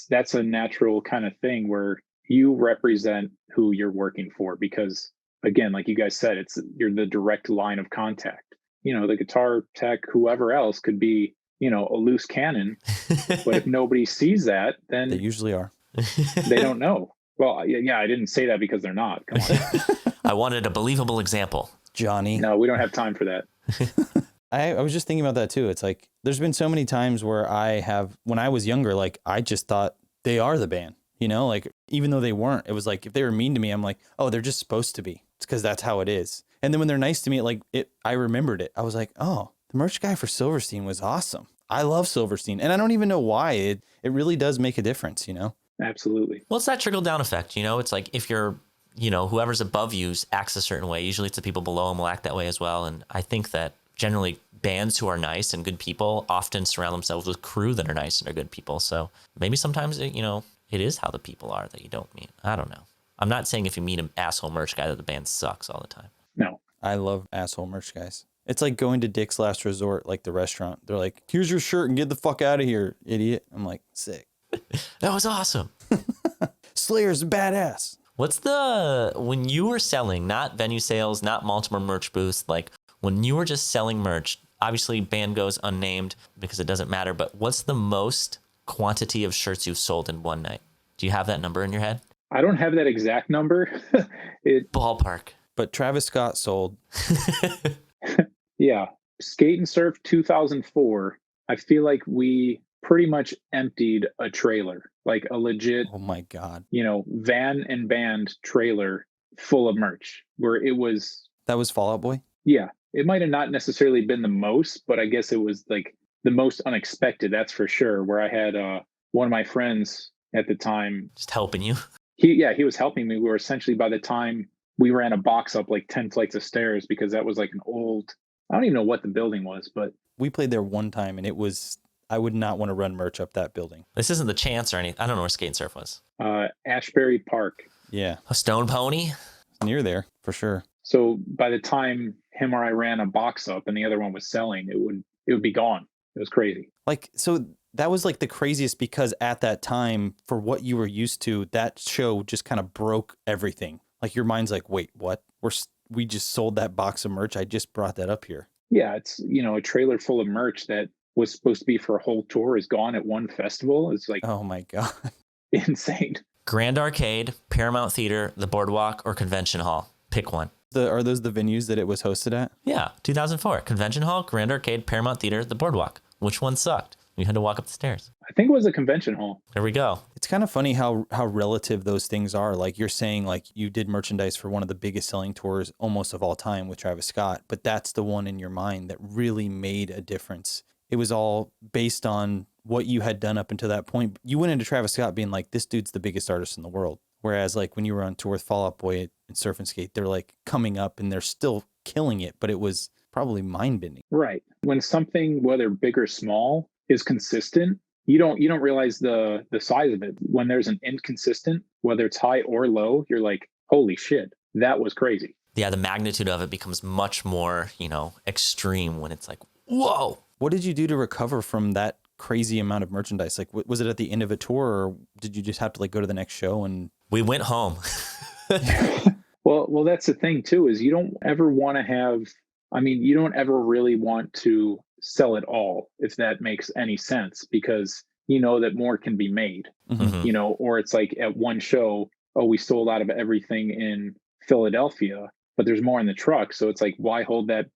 that's a natural kind of thing where you represent who you're working for because again, like you guys said, you're the direct line of contact. The guitar tech, whoever else could be, a loose cannon, but if nobody sees that, then they usually are. They don't know. Well, yeah, I didn't say that because they're not. Come on. I wanted a believable example. Johnny. No, we don't have time for that. I was just thinking about that too. It's like, there's been so many times where when I was younger, like I just thought they are the band, like even though they weren't, it was like, if they were mean to me, I'm like, oh, they're just supposed to be. It's because that's how it is. And then when they're nice to me, I remembered it. I was like, oh, the merch guy for Silverstein was awesome. I love Silverstein. And I don't even know why. It really does make a difference, Absolutely. Well, it's that trickle down effect, It's like if you're, whoever's above you acts a certain way, usually it's the people below them will act that way as well. And I think that generally bands who are nice and good people often surround themselves with crew that are nice and are good people. So maybe sometimes, it is how the people are that you don't meet. I don't know. I'm not saying if you meet an asshole merch guy that the band sucks all the time. No. I love asshole merch guys. It's like going to Dick's Last Resort, like the restaurant. They're like, here's your shirt and get the fuck out of here, idiot. I'm like, sick. That was awesome. Slayer's badass. When you were selling, not venue sales, not multiple merch booths, like when you were just selling merch, obviously band goes unnamed because it doesn't matter, but what's the most quantity of shirts you've sold in one night? Do you have that number in your head? I don't have that exact number. Ballpark. But Travis Scott sold. Yeah. Skate and Surf 2004. I feel like we pretty much emptied a trailer, like a legit, Oh my God. van and band trailer full of merch where it was, That was Fall Out Boy? yeah, it might have not necessarily been the most, but I guess it was like the most unexpected. That's for sure. Where I had one of my friends at the time, Just helping you. he was helping me. We were essentially, by the time we ran a box up like 10 flights of stairs, because that was like an old, I don't even know what the building was, but We played there one time, and it was, I would not want to run merch up that building. This isn't the Chance or anything. I don't know where Skate and Surf was. Ashbury Park. Yeah, A Stone Pony? near there for sure. So by the time him or I ran a box up and the other one was selling, it would be gone. It was crazy. Like, so that was like the craziest, because at that time, for what you were used to, that show just kind of broke everything. Like, your mind's like, wait, what? We just sold that box of merch. I just brought that up here. Yeah, it's a trailer full of merch that was supposed to be for a whole tour is gone at one festival. It's like Oh my God. insane. Grand Arcade, Paramount Theater, the Boardwalk, or Convention Hall. Pick one. Are those the venues that it was hosted at? Yeah, 2004. Convention Hall, Grand Arcade, Paramount Theater, the Boardwalk. Which one sucked? You had to walk up the stairs. I think it was a convention hall. There we go. It's kind of funny how relative those things are. Like, you're saying, like, you did merchandise for one of the biggest selling tours almost of all time with Travis Scott, but that's the one in your mind that really made a difference. It was all based on what you had done up until that point. You went into Travis Scott being like, this dude's the biggest artist in the world. Whereas, like, when you were on tour with Fall Out Boy and Surf and Skate, they're like coming up and they're still killing it, but it was probably mind bending. Right. When something, whether big or small, is consistent, you don't realize the size of it. When there's an inconsistent, whether it's high or low, you're like, holy shit, that was crazy. Yeah, the magnitude of it becomes much more, extreme when it's like, whoa. What did you do to recover from that crazy amount of merchandise? Like, was it at the end of a tour, or did you just have to like go to the next show? And We went home. Well, that's the thing too, is you don't ever want to have, you don't ever really want to sell it all, if that makes any sense, because you know that more can be made, or it's like at one show, oh, we sold out of everything in Philadelphia, but there's more in the truck. So it's like, why hold that,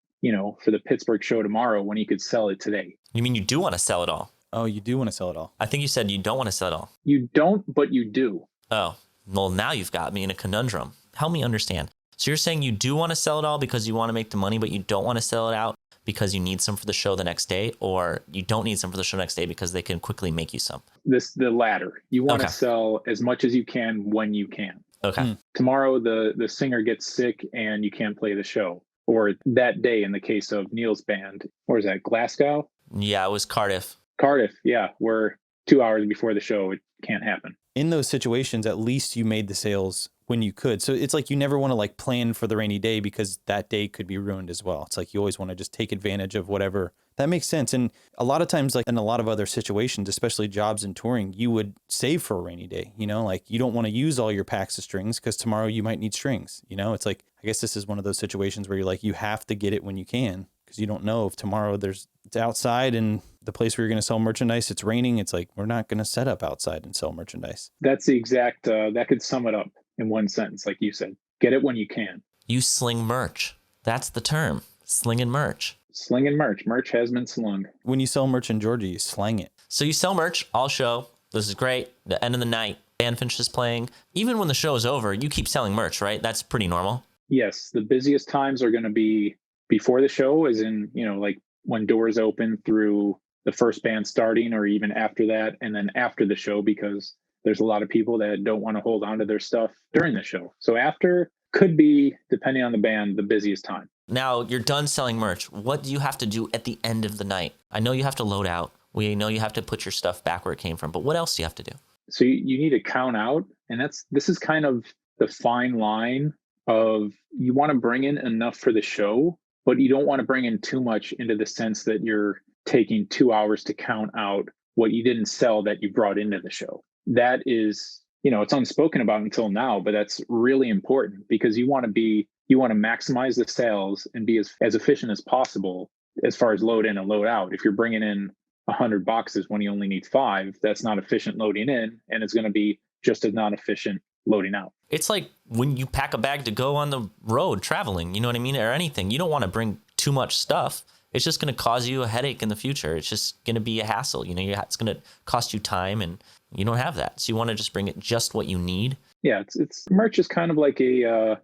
for the Pittsburgh show tomorrow when you could sell it today? You mean you do want to sell it all? oh, you do want to sell it all. I think you said you don't want to sell it all. You don't, but you do. Oh, well, now you've got me in a conundrum. Help me understand. So you're saying you do want to sell it all because you want to make the money, but you don't want to sell it out because you need some for the show the next day, or you don't need some for the show next day because they can quickly make you some? The latter. You want to Okay. sell as much as you can when you can. Okay. Tomorrow the singer gets sick and you can't play the show, or that day in the case of Neil's band. Or is that Glasgow? Yeah, it was Cardiff. Cardiff, yeah, where 2 hours before the show it can't happen. In those situations, at least you made the sales when you could. So it's like you never want to like plan for the rainy day, because that day could be ruined as well. It's like you always want to just take advantage of whatever. That makes sense. And a lot of times, like in a lot of other situations, especially jobs and touring, you would save for a rainy day. Like you don't want to use all your packs of strings because tomorrow you might need strings. It's like, I guess this is one of those situations where you're like, you have to get it when you can, because you don't know if tomorrow it's outside and the place where you're going to sell merchandise, it's raining. It's like, we're not going to set up outside and sell merchandise. That's the exact, that could sum it up in one sentence, like you said. Get it when you can. You sling merch. That's the term. Slinging merch. Slinging merch. Merch has been slung. When you sell merch in Georgia, you slang it. So you sell merch all show. This is great. The end of the night, band finishes playing. Even when the show is over, you keep selling merch, right? That's pretty normal. Yes, the busiest times are going to be before the show, as in, like when doors open through the first band starting, or even after that, and then after the show, because there's a lot of people that don't want to hold on to their stuff during the show. So after could be, depending on the band, the busiest time. Now you're done selling merch. What do you have to do at the end of the night? I know you have to load out. We know you have to put your stuff back where it came from, but what else do you have to do? So you need to count out, and this is kind of the fine line of, you want to bring in enough for the show, but you don't want to bring in too much into the sense that you're taking 2 hours to count out what you didn't sell that you brought into the show. That is, it's unspoken about until now, but that's really important, because you want to maximize the sales and be as efficient as possible as far as load in and load out. If you're bringing in 100 boxes when you only need 5, that's not efficient loading in, and it's going to be just as non-efficient loading out. It's like when you pack a bag to go on the road traveling, you know what I mean? Or anything. You don't want to bring too much stuff. It's just going to cause you a headache in the future. It's just going to be a hassle. You know, it's going to cost you time, and you don't have that. So you want to just bring it just what you need. Yeah, it's merch is kind of like a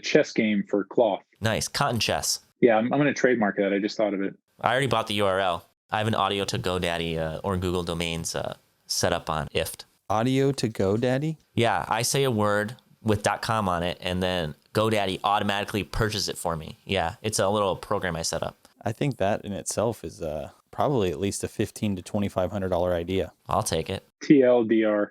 chess game for cloth. Nice. Cotton chess. Yeah, I'm going to trademark that. I just thought of it. I already bought the URL. I have an audio to GoDaddy or Google Domains set up on IFT. Audio to GoDaddy? Yeah, I say a word with .com on it, and then GoDaddy automatically purchases it for me. Yeah, it's a little program I set up. I think that in itself is probably at least a $1,500 to $2,500 idea. I'll take it. TLDR.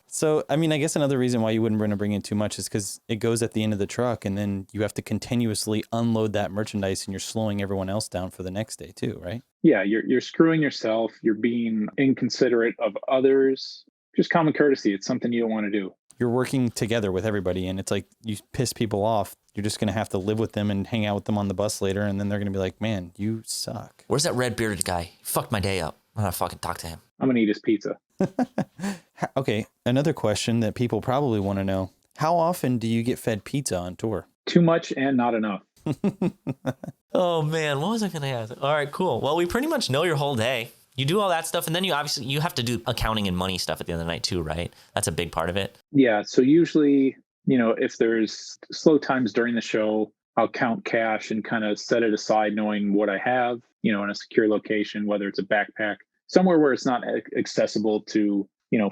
So, I mean, I guess another reason why you wouldn't want to bring in too much is because it goes at the end of the truck, and then you have to continuously unload that merchandise, and you're slowing everyone else down for the next day too, right? Yeah, you're screwing yourself. You're being inconsiderate of others. Just common courtesy. It's something you don't want to do. You're working together with everybody, and it's like you piss people off. You're just going to have to live with them and hang out with them on the bus later, and then they're going to be like, man, you suck. Where's that red bearded guy? He fucked my day up. I'm going to fucking talk to him. I'm going to eat his pizza. Okay, another question that people probably want to know. How often do you get fed pizza on tour? Too much and not enough. Oh, man, what was I going to ask? All right, cool. Well, we pretty much know your whole day. You do all that stuff, and then you have to do accounting and money stuff at the end of the night too, right? That's a big part of it. Yeah, so usually, if there's slow times during the show, I'll count cash and kind of set it aside knowing what I have, in a secure location, whether it's a backpack, somewhere where it's not accessible to,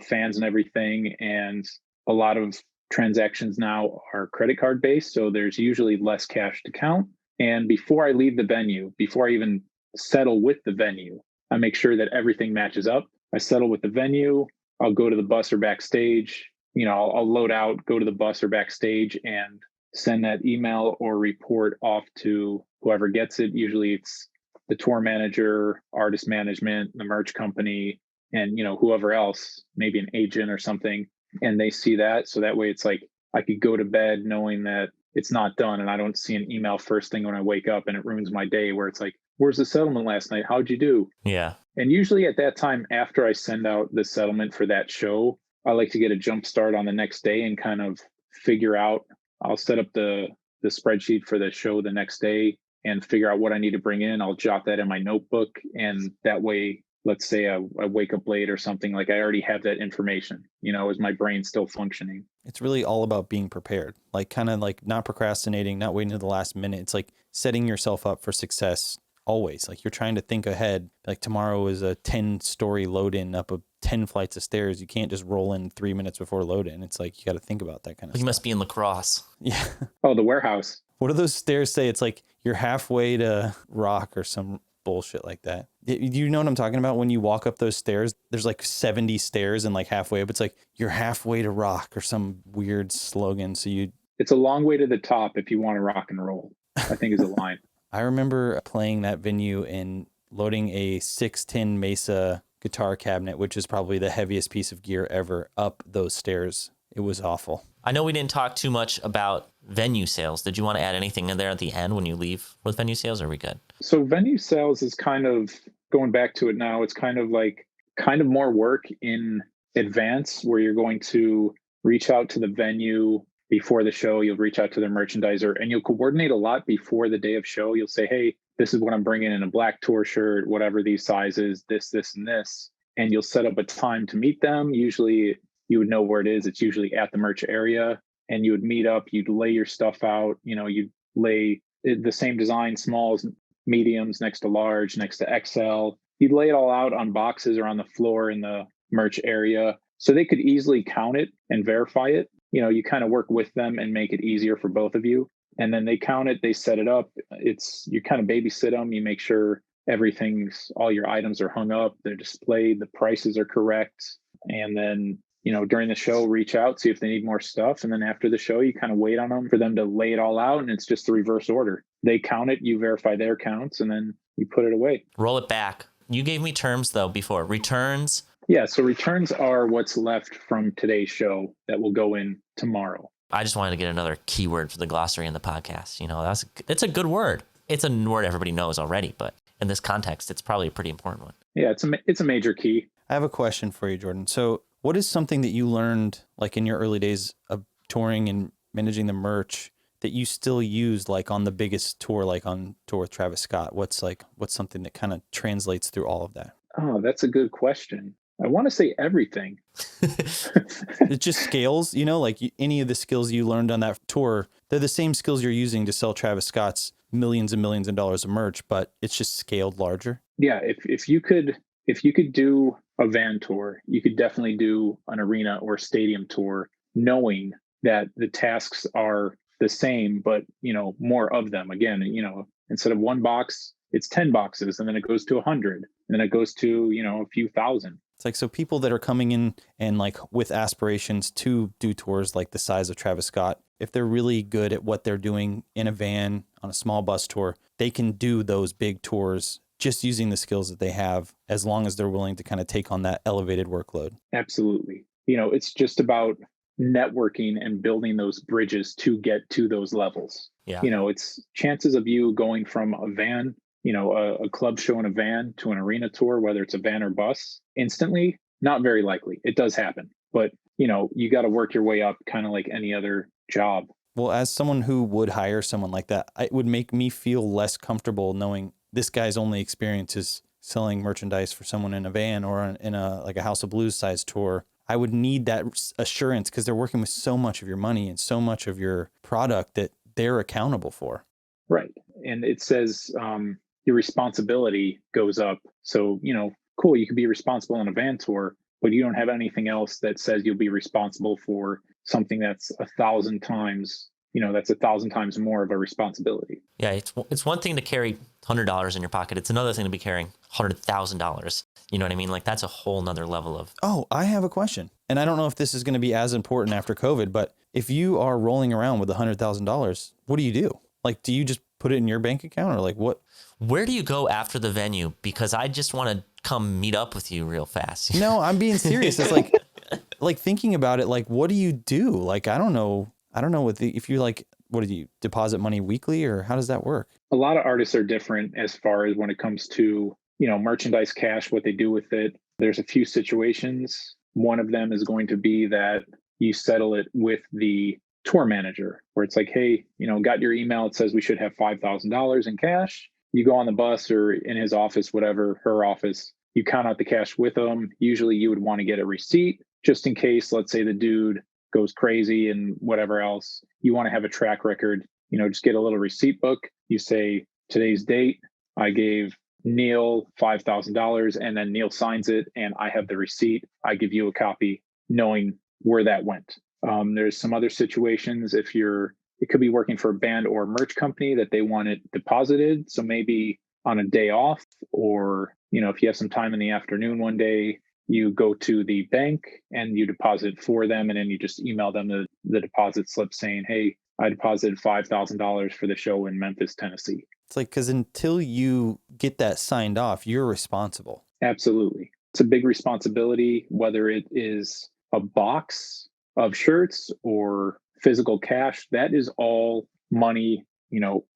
fans and everything. And a lot of transactions now are credit card based, so there's usually less cash to count. And before I leave the venue, before I even settle with the venue, I make sure that everything matches up. I settle with the venue. I'll go to the bus or backstage. I'll load out, go to the bus or backstage, and send that email or report off to whoever gets it. Usually it's the tour manager, artist management, the merch company, and whoever else, maybe an agent or something. And they see that. So that way it's like I could go to bed knowing that it's not done, and I don't see an email first thing when I wake up and it ruins my day, where it's like, where's the settlement last night? How'd you do? Yeah. And usually at that time, after I send out the settlement for that show, I like to get a jump start on the next day and kind of figure out, I'll set up the spreadsheet for the show the next day and figure out what I need to bring in. I'll jot that in my notebook. And that way, let's say I wake up late or something, like I already have that information, is my brain still functioning? It's really all about being prepared, like kind of like not procrastinating, not waiting to the last minute. It's like setting yourself up for success always. Like you're trying to think ahead. Like tomorrow is a 10-story load in up 10 flights of stairs. You can't just roll in 3 minutes before load in. It's like you got to think about that kind of stuff. You must be in lacrosse. Yeah. Oh, the warehouse. What do those stairs say? It's like you're halfway to rock or some bullshit like that. You know what I'm talking about? When you walk up those stairs, there's like 70 stairs and like halfway up, it's like you're halfway to rock or some weird slogan. So it's a long way to the top if you want to rock and roll, I think is a line. I remember playing that venue and loading a 610 Mesa guitar cabinet, which is probably the heaviest piece of gear ever, up those stairs. It was awful. I know we didn't talk too much about venue sales. Did you want to add anything in there at the end when you leave with venue sales, or are we good? So venue sales is kind of, going back to it now, it's kind of more work in advance, where you're going to reach out to the venue before the show. You'll reach out to their merchandiser, and you'll coordinate a lot before the day of show. You'll say, hey, this is what I'm bringing in a black tour shirt, whatever these sizes, this, and this. And you'll set up a time to meet them. Usually you would know where it is. It's usually at the merch area, and you would meet up. You'd lay your stuff out. You'd lay the same design, smalls, mediums next to large, next to XL. You'd lay it all out on boxes or on the floor in the merch area, so they could easily count it and verify it. You kind of work with them and make it easier for both of you. And then they count it, they set it up. You kind of babysit them. You make sure all your items are hung up, they're displayed, the prices are correct. And then, during the show, reach out, see if they need more stuff. And then after the show, you kind of wait on them for them to lay it all out. And it's just the reverse order. They count it, you verify their counts, and then you put it away. Roll it back. You gave me terms though before. Returns. Yeah. So returns are what's left from today's show that will go in tomorrow. I just wanted to get another keyword for the glossary in the podcast. It's a good word. It's a word everybody knows already, but in this context, it's probably a pretty important one. Yeah, it's a major key. I have a question for you, Jordan. So what is something that you learned like in your early days of touring and managing the merch that you still use like on the biggest tour, like on tour with Travis Scott? What's something that kind of translates through all of that? Oh, that's a good question. I want to say everything. It's just scales, like any of the skills you learned on that tour, they're the same skills you're using to sell Travis Scott's millions and millions of dollars of merch, but it's just scaled larger. Yeah, if you could do a van tour, you could definitely do an arena or stadium tour, knowing that the tasks are the same, but more of them. Again, instead of one box, it's 10 boxes, and then it goes to 100, and then it goes to a few thousand. It's like, so people that are coming in and like with aspirations to do tours like the size of Travis Scott, if they're really good at what they're doing in a van on a small bus tour, they can do those big tours just using the skills that they have, as long as they're willing to kind of take on that elevated workload. Absolutely. It's just about networking and building those bridges to get to those levels. Yeah. It's chances of you going from a van, a club show in a van to an arena tour, whether it's a van or bus, instantly, not very likely. It does happen, but you got to work your way up kind of like any other job. Well, as someone who would hire someone like that, it would make me feel less comfortable knowing this guy's only experience is selling merchandise for someone in a van or in a like a House of Blues size tour. I would need that assurance because they're working with so much of your money and so much of your product that they're accountable for. Right. And it says your responsibility goes up. So, cool, you could be responsible on a van tour, but you don't have anything else that says you'll be responsible for something that's 1,000 times, that's 1,000 times more of a responsibility. Yeah, it's one thing to carry $100 in your pocket. It's another thing to be carrying $100,000. You know what I mean? Like that's a whole nother level of. Oh, I have a question. And I don't know if this is going to be as important after COVID, but if you are rolling around with $100,000, what do you do? Like, do you just put it in your bank account or like what? Where do you go after the venue? Because I just want to come meet up with you real fast. No, I'm being serious. It's like thinking about it, like, what do you do? Like, I don't know if you like, what do you deposit money weekly or how does that work? A lot of artists are different as far as when it comes to, merchandise cash, what they do with it. There's a few situations. One of them is going to be that you settle it with the tour manager, where it's like, hey, got your email. It says we should have $5,000 in cash. You go on the bus or in his office, whatever, her office, you count out the cash with them. Usually you would want to get a receipt just in case, let's say the dude goes crazy and whatever else. You want to have a track record, just get a little receipt book. You say today's date, I gave Neil $5,000 and then Neil signs it and I have the receipt. I give you a copy knowing where that went. There's some other situations it could be working for a band or a merch company that they want it deposited. So maybe on a day off or, if you have some time in the afternoon one day, you go to the bank and you deposit for them. And then you just email them the deposit slip saying, hey, I deposited $5,000 for the show in Memphis, Tennessee. It's like, because until you get that signed off, you're responsible. Absolutely. It's a big responsibility, whether it is a box of shirts or physical cash. That is all money,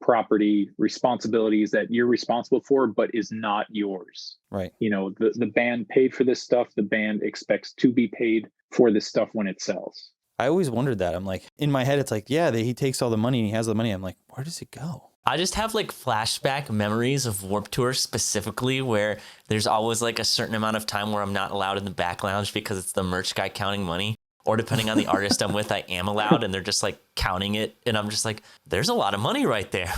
property, responsibilities that you're responsible for, but is not yours. Right. The band paid for this stuff. The band expects to be paid for this stuff when it sells. I always wondered that. I'm like, in my head, it's like, yeah, he takes all the money and he has the money. I'm like, where does it go? I just have like flashback memories of Warped Tour specifically where there's always like a certain amount of time where I'm not allowed in the back lounge because it's the merch guy counting money. Or depending on the artist I'm with, I am allowed and they're just like counting it. And I'm just like, there's a lot of money right there.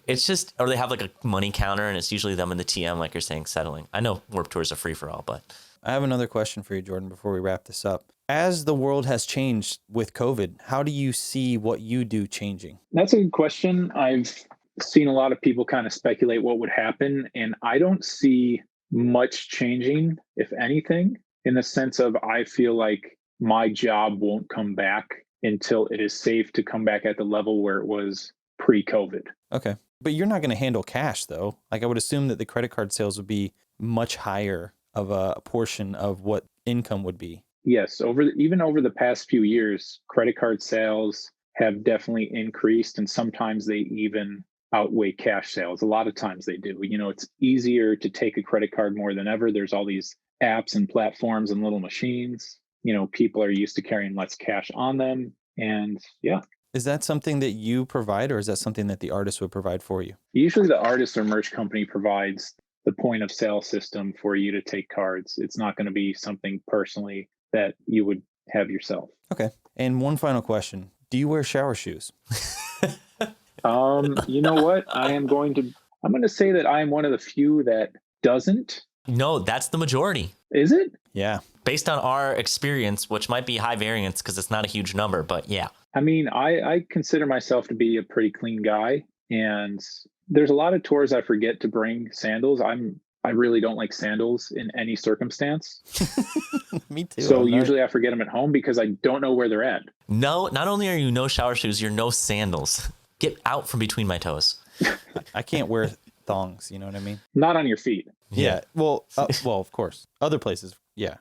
It's just, or they have like a money counter and it's usually them in the TM, like you're saying, settling. I know Warped Tour is a free for all, but. I have another question for you, Jordan, before we wrap this up. As the world has changed with COVID, how do you see what you do changing? That's a good question. I've seen a lot of people kind of speculate what would happen, and I don't see much changing, if anything, in the sense of I feel like my job won't come back until it is safe to come back at the level where it was pre-COVID. Okay. But you're not going to handle cash, though. Like, I would assume that the credit card sales would be much higher of a portion of what income would be. Yes, even over the past few years, credit card sales have definitely increased, and sometimes they even outweigh cash sales. A lot of times they do. It's easier to take a credit card more than ever. There's all these apps and platforms and little machines. People are used to carrying less cash on them. And yeah. Is that something that you provide, or is that something that the artist would provide for you? Usually the artist or merch company provides the point of sale system for you to take cards. It's not going to be something personally that you would have yourself. Okay. And one final question. Do you wear shower shoes? You know what? I'm going to say that I'm one of the few that doesn't. No, that's the majority. Is it? Yeah. Based on our experience, which might be high variance because it's not a huge number, but yeah. I mean, I consider myself to be a pretty clean guy, and there's a lot of tours I forget to bring sandals. I really don't like sandals in any circumstance. Me too. So usually I forget them at home because I don't know where they're at. No, not only are you no shower shoes, you're no sandals. Get out from between my toes. I can't wear thongs. You know what I mean? Not on your feet. Yeah. Well, of course. Other places. Yeah.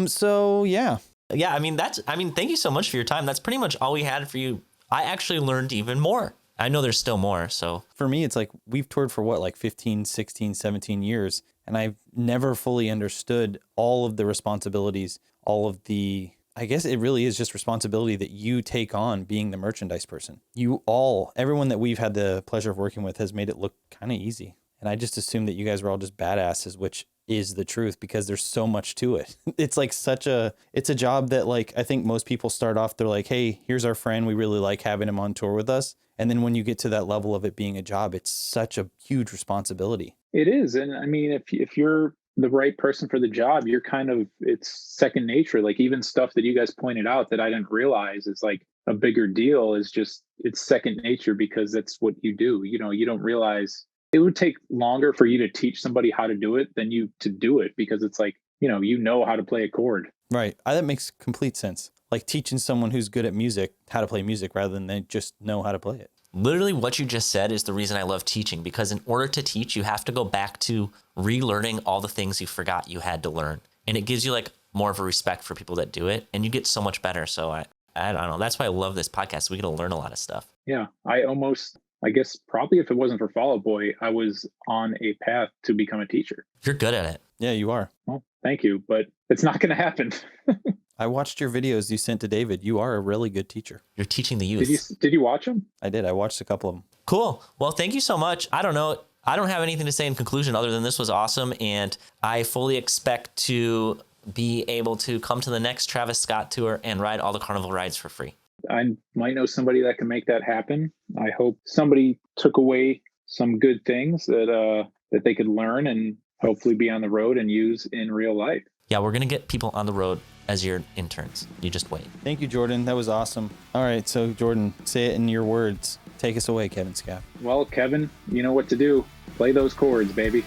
So yeah. Yeah. I mean, thank you so much for your time. That's pretty much all we had for you. I actually learned even more. I know there's still more. So for me, it's like we've toured for what, like 15, 16, 17 years. And I've never fully understood all of the responsibilities, all of the, I guess it really is just responsibility that you take on being the merchandise person. Everyone that we've had the pleasure of working with has made it look kind of easy. And I just assumed that you guys were all just badasses, which is the truth because there's so much to it. It's like it's a job that like, I think most people start off, they're like, hey, here's our friend. We really like having him on tour with us. And then when you get to that level of it being a job, it's such a huge responsibility. It is. And I mean, if you're the right person for the job, it's second nature. Like even stuff that you guys pointed out that I didn't realize is like a bigger deal is just, it's second nature because that's what you do. You don't realize it would take longer for you to teach somebody how to do it than you to do it because it's like, you know how to play a chord. Right. That makes complete sense. Like teaching someone who's good at music how to play music rather than they just know how to play it. Literally what you just said is the reason I love teaching, because in order to teach, you have to go back to relearning all the things you forgot you had to learn. And it gives you like more of a respect for people that do it and you get so much better. So I don't know. That's why I love this podcast. We get to learn a lot of stuff. Yeah. I guess probably if it wasn't for Fall Out Boy, I was on a path to become a teacher. You're good at it. Yeah, you are. Well, thank you, but it's not going to happen. I watched your videos you sent to David. You are a really good teacher. You're teaching the youth. Did you watch them? I did. I watched a couple of them. Cool. Well, thank you so much. I don't know. I don't have anything to say in conclusion other than this was awesome. And I fully expect to be able to come to the next Travis Scott tour and ride all the carnival rides for free. I might know somebody that can make that happen. I hope somebody took away some good things that they could learn and hopefully be on the road and use in real life. Yeah, we're going to get people on the road as your interns. You just wait. Thank you, Jordan. That was awesome. All right. So, Jordan, say it in your words. Take us away, Kevin Scaff. Well, Kevin, you know what to do. Play those chords, baby.